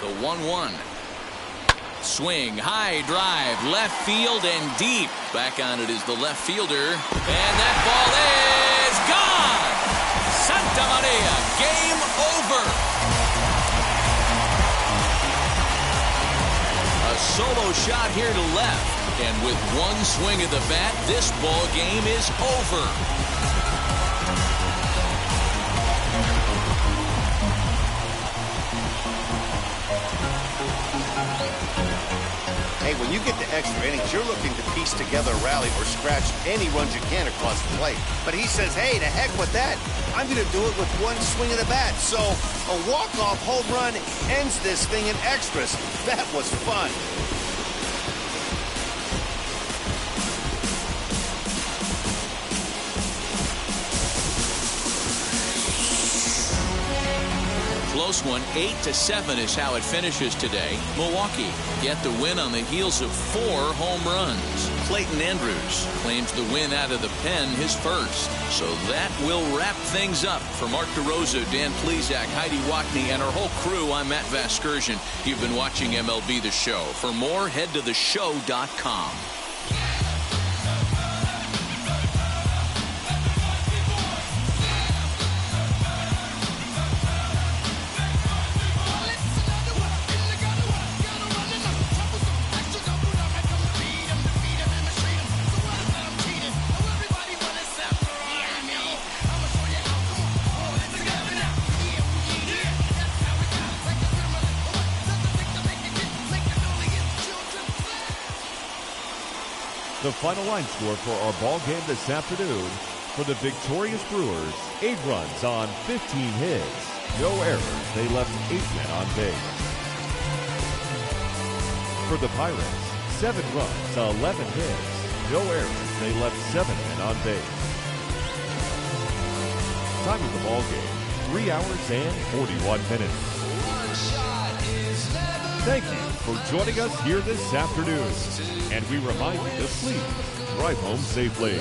[SPEAKER 2] The 1-1. Swing, high drive, left field and deep. Back on it is the left fielder. And that ball is gone! Santa Maria, game over. A solo shot here to left, and with one swing of the bat, this ball game is over.
[SPEAKER 10] Hey, when you get to extra innings, you're looking to piece together a rally or scratch any runs you can across the plate. But he says, hey, to heck with that. I'm going to do it with one swing of the bat. So a walk-off home run ends this thing in extras. That was fun.
[SPEAKER 2] Close one, 8-7 is how it finishes today. Milwaukee get the win on the heels of 4 home runs. Clayton Andrews claims the win out of the pen, his first. So that will wrap things up. For Mark DeRosa, Dan Plesac, Heidi Watney, and our whole crew, I'm Matt Vasgersian. You've been watching MLB The Show. For more, head to theshow.com.
[SPEAKER 5] The final line score for our ball game this afternoon: for the victorious Brewers, 8 runs on 15 hits. No errors. They left 8 men on base. For the Pirates, 7 runs, 11 hits. No errors. They left 7 men on base. Time of the ball game, 3 hours and 41 minutes. Thank you for joining us here this afternoon. And we remind you to please drive home safely.